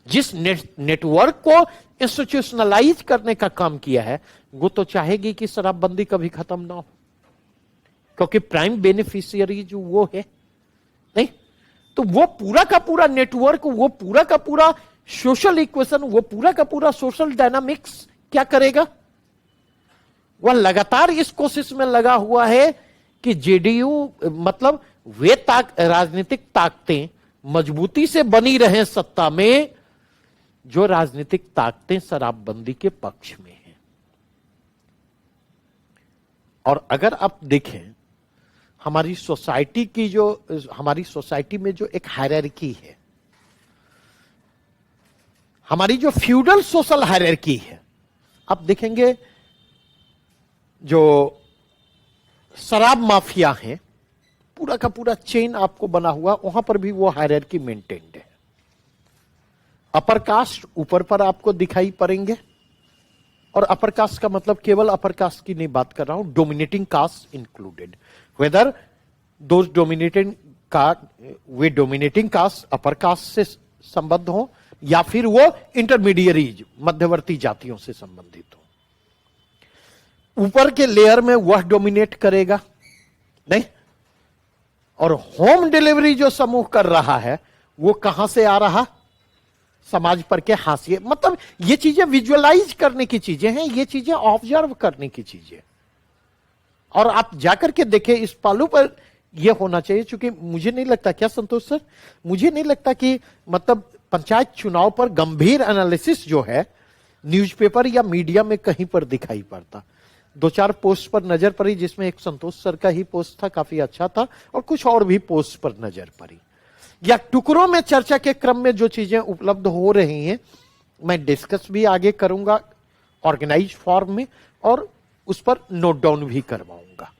जिस नेटवर्क को इंस्टीट्यूशनलाइज करने का काम किया है, वो तो चाहेगी कि शराबबंदी कभी खत्म ना हो, क्योंकि प्राइम बेनिफिशियरी जो वो है, नहीं तो वो पूरा का पूरा नेटवर्क, वो पूरा का पूरा सोशल इक्वेशन, वो पूरा का पूरा सोशल डायनामिक्स क्या करेगा? वह लगातार इस कोशिश में लगा हुआ है कि जेडीयू मतलब वे राजनीतिक ताकतें मजबूती से बनी रहे सत्ता में, जो राजनीतिक ताकतें शराबबंदी के पक्ष में हैं। और अगर आप देखें हमारी सोसाइटी की जो, हमारी सोसाइटी में जो एक हायरार्की है, हमारी जो फ्यूडल सोशल हायरार्की है, आप देखेंगे जो शराब माफिया है, पूरा का पूरा चेन आपको बना हुआ, वहां पर भी वो हायरार्की मेंटेन्ड है। अपर कास्ट ऊपर पर आपको दिखाई पड़ेंगे, और अपर कास्ट का मतलब केवल अपर कास्ट की नहीं बात कर रहा हूं, dominating caste included, whether those dominating का वे डोमिनेटिंग कास्ट अपर कास्ट से संबद्ध हो या फिर वो इंटरमीडिएरीज मध्यवर्ती जातियों से संबंधित हो। ऊपर के लेयर में वह डोमिनेट करेगा, नहीं, और होम डिलीवरी जो समूह कर रहा है वो कहां से आ रहा? समाज पर के हाशिए। मतलब ये चीजें विजुअलाइज करने की चीजें हैं, ये चीजें ऑब्जर्व करने की चीजें, और आप जाकर के देखें इस पहलू पर यह होना चाहिए। क्योंकि मुझे नहीं लगता, क्या संतोष सर, मुझे नहीं लगता कि मतलब पंचायत चुनाव पर गंभीर एनालिसिस जो है न्यूज़पेपर या मीडिया में कहीं पर दिखाई पड़ता। 2-4 पोस्ट पर नजर पड़ी, जिसमें एक संतोष सर का ही पोस्ट था, काफी अच्छा था, और कुछ और भी पोस्ट पर नजर पड़ी, या टुकड़ों में चर्चा के क्रम में जो चीजें उपलब्ध हो रही हैं, मैं डिस्कस भी आगे करूंगा ऑर्गेनाइज फॉर्म में, और उस पर नोट डाउन भी करवाऊंगा।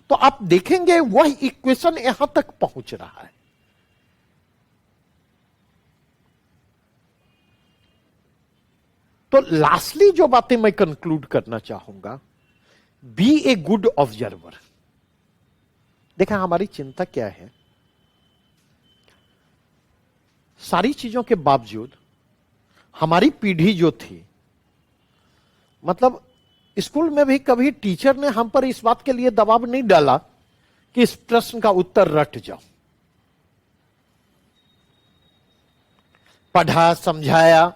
तो आप देखेंगे वह इक्वेशन यहां तक पहुंच रहा है। तो लास्टली जो बातें मैं कंक्लूड करना चाहूंगा, बी ए गुड ऑब्जर्वर। देखा हमारी चिंता क्या है, सारी चीजों के बावजूद हमारी पीढ़ी जो थी, मतलब स्कूल में भी कभी टीचर ने हम पर इस बात के लिए दबाव नहीं डाला कि इस प्रश्न का उत्तर रट जाओ। पढ़ा, समझाया,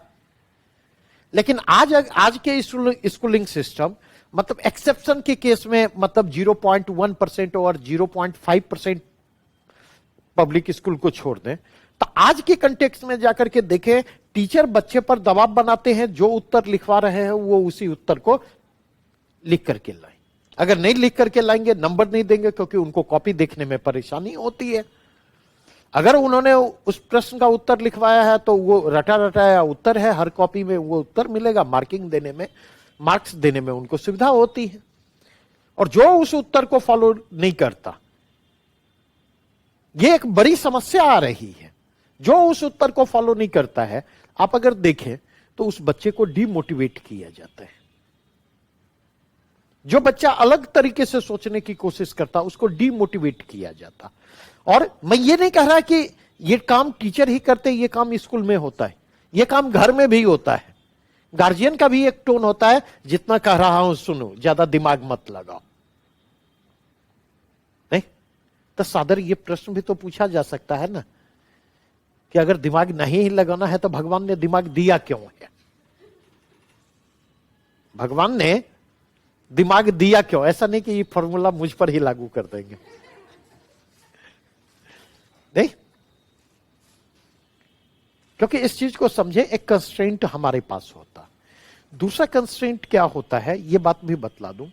लेकिन आज के स्कूलिंग सिस्टम मतलब एक्सेप्शन के केस में मतलब 0.1% और 0.5% पब्लिक स्कूल को छोड़ दें, तो आज के कंटेक्स्ट में जाकर के देखें, टीचर बच्चे पर दबाव बनाते हैं, जो उत्तर लिखवा रहे हैं वो उसी उत्तर को लिख करके लाएं। अगर नहीं लिख करके लाएंगे नंबर नहीं देंगे, क्योंकि उनको कॉपी देखने में परेशानी होती है। अगर उन्होंने उस प्रश्न का उत्तर लिखवाया है तो वो रटा रटाया उत्तर है, हर कॉपी में वो उत्तर मिलेगा, मार्किंग देने में, मार्क्स देने में उनको सुविधा होती है। और जो उस उत्तर को फॉलो नहीं करता, ये एक बड़ी समस्या आ रही है। जो उस उत्तर को फॉलो नहीं करता है, आप अगर देखें तो उस बच्चे को डीमोटिवेट किया जाता है। जो बच्चा अलग तरीके से सोचने की कोशिश करता, उसको डीमोटिवेट किया जाता। और मैं ये नहीं कह रहा कि ये काम टीचर ही करते, ये काम स्कूल में होता है, ये काम घर में भी होता है। गार्जियन का भी एक टोन होता है, जितना कह रहा हूं सुनो, ज्यादा दिमाग मत लगाओ। नहीं तो सादर ये प्रश्न भी तो पूछा जा सकता है ना, कि अगर दिमाग नहीं ही लगाना है तो भगवान ने दिमाग दिया क्यों है? भगवान ने दिमाग दिया क्यों? ऐसा नहीं कि ये फॉर्मूला मुझ पर ही लागू कर देंगे, नहीं, क्योंकि इस चीज को समझे, एक कंस्ट्रेंट हमारे पास होता। दूसरा कंस्ट्रेंट क्या होता है, यह बात भी बतला दूं।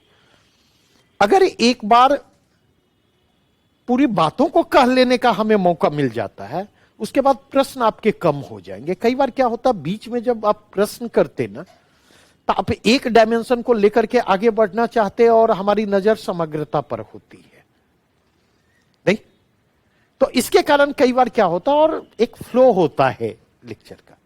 अगर एक बार पूरी बातों को कह लेने का हमें मौका मिल जाता है, उसके बाद प्रश्न आपके कम हो जाएंगे। कई बार क्या होता, बीच में जब आप प्रश्न करते ना, तो आप एक डायमेंशन को लेकर के आगे बढ़ना चाहते हैं और हमारी नजर समग्रता पर होती है, नहीं? तो इसके कारण कई बार क्या होता है, और एक फ्लो होता है लेक्चर का,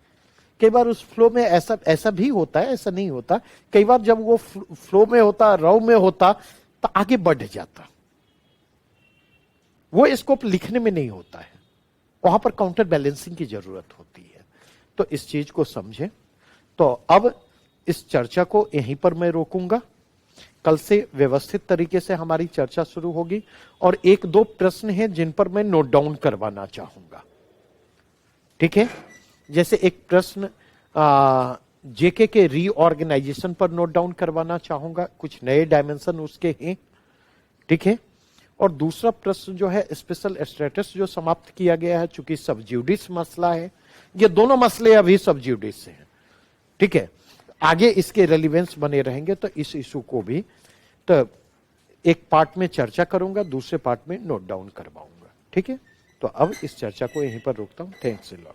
कई बार उस फ्लो में ऐसा ऐसा भी होता है, ऐसा नहीं होता, कई बार जब वो फ्लो में होता, रो में होता, तो आगे बढ़ जाता, वो स्कोप लिखने में नहीं होता है, वहां पर काउंटर बैलेंसिंग की जरूरत होती है। तो इस चीज को समझें। तो अब इस चर्चा को यहीं पर मैं रोकूंगा, कल से व्यवस्थित तरीके से हमारी चर्चा शुरू होगी, और एक दो प्रश्न हैं जिन पर मैं नोट डाउन करवाना चाहूंगा, ठीक है। जैसे एक प्रश्न जेके के रीऑर्गेनाइजेशन पर नोट डाउन करवाना चाहूंगा, कुछ नए डायमेंशन उसके हैं, ठीक है। और दूसरा प्रश्न जो है स्पेशल स्टेटस जो समाप्त किया गया है, चूंकि सब ज्यूडिस मसला है, ये दोनों मसले अभी सब ज्यूडिस से हैं, ठीक है। आगे इसके रेलिवेंस बने रहेंगे, तो इस इशू को भी तो एक पार्ट में चर्चा करूंगा, दूसरे पार्ट में नोट डाउन करवाऊंगा, ठीक है। तो अब इस चर्चा को यहीं पर रोकता हूं। Thanks a lot.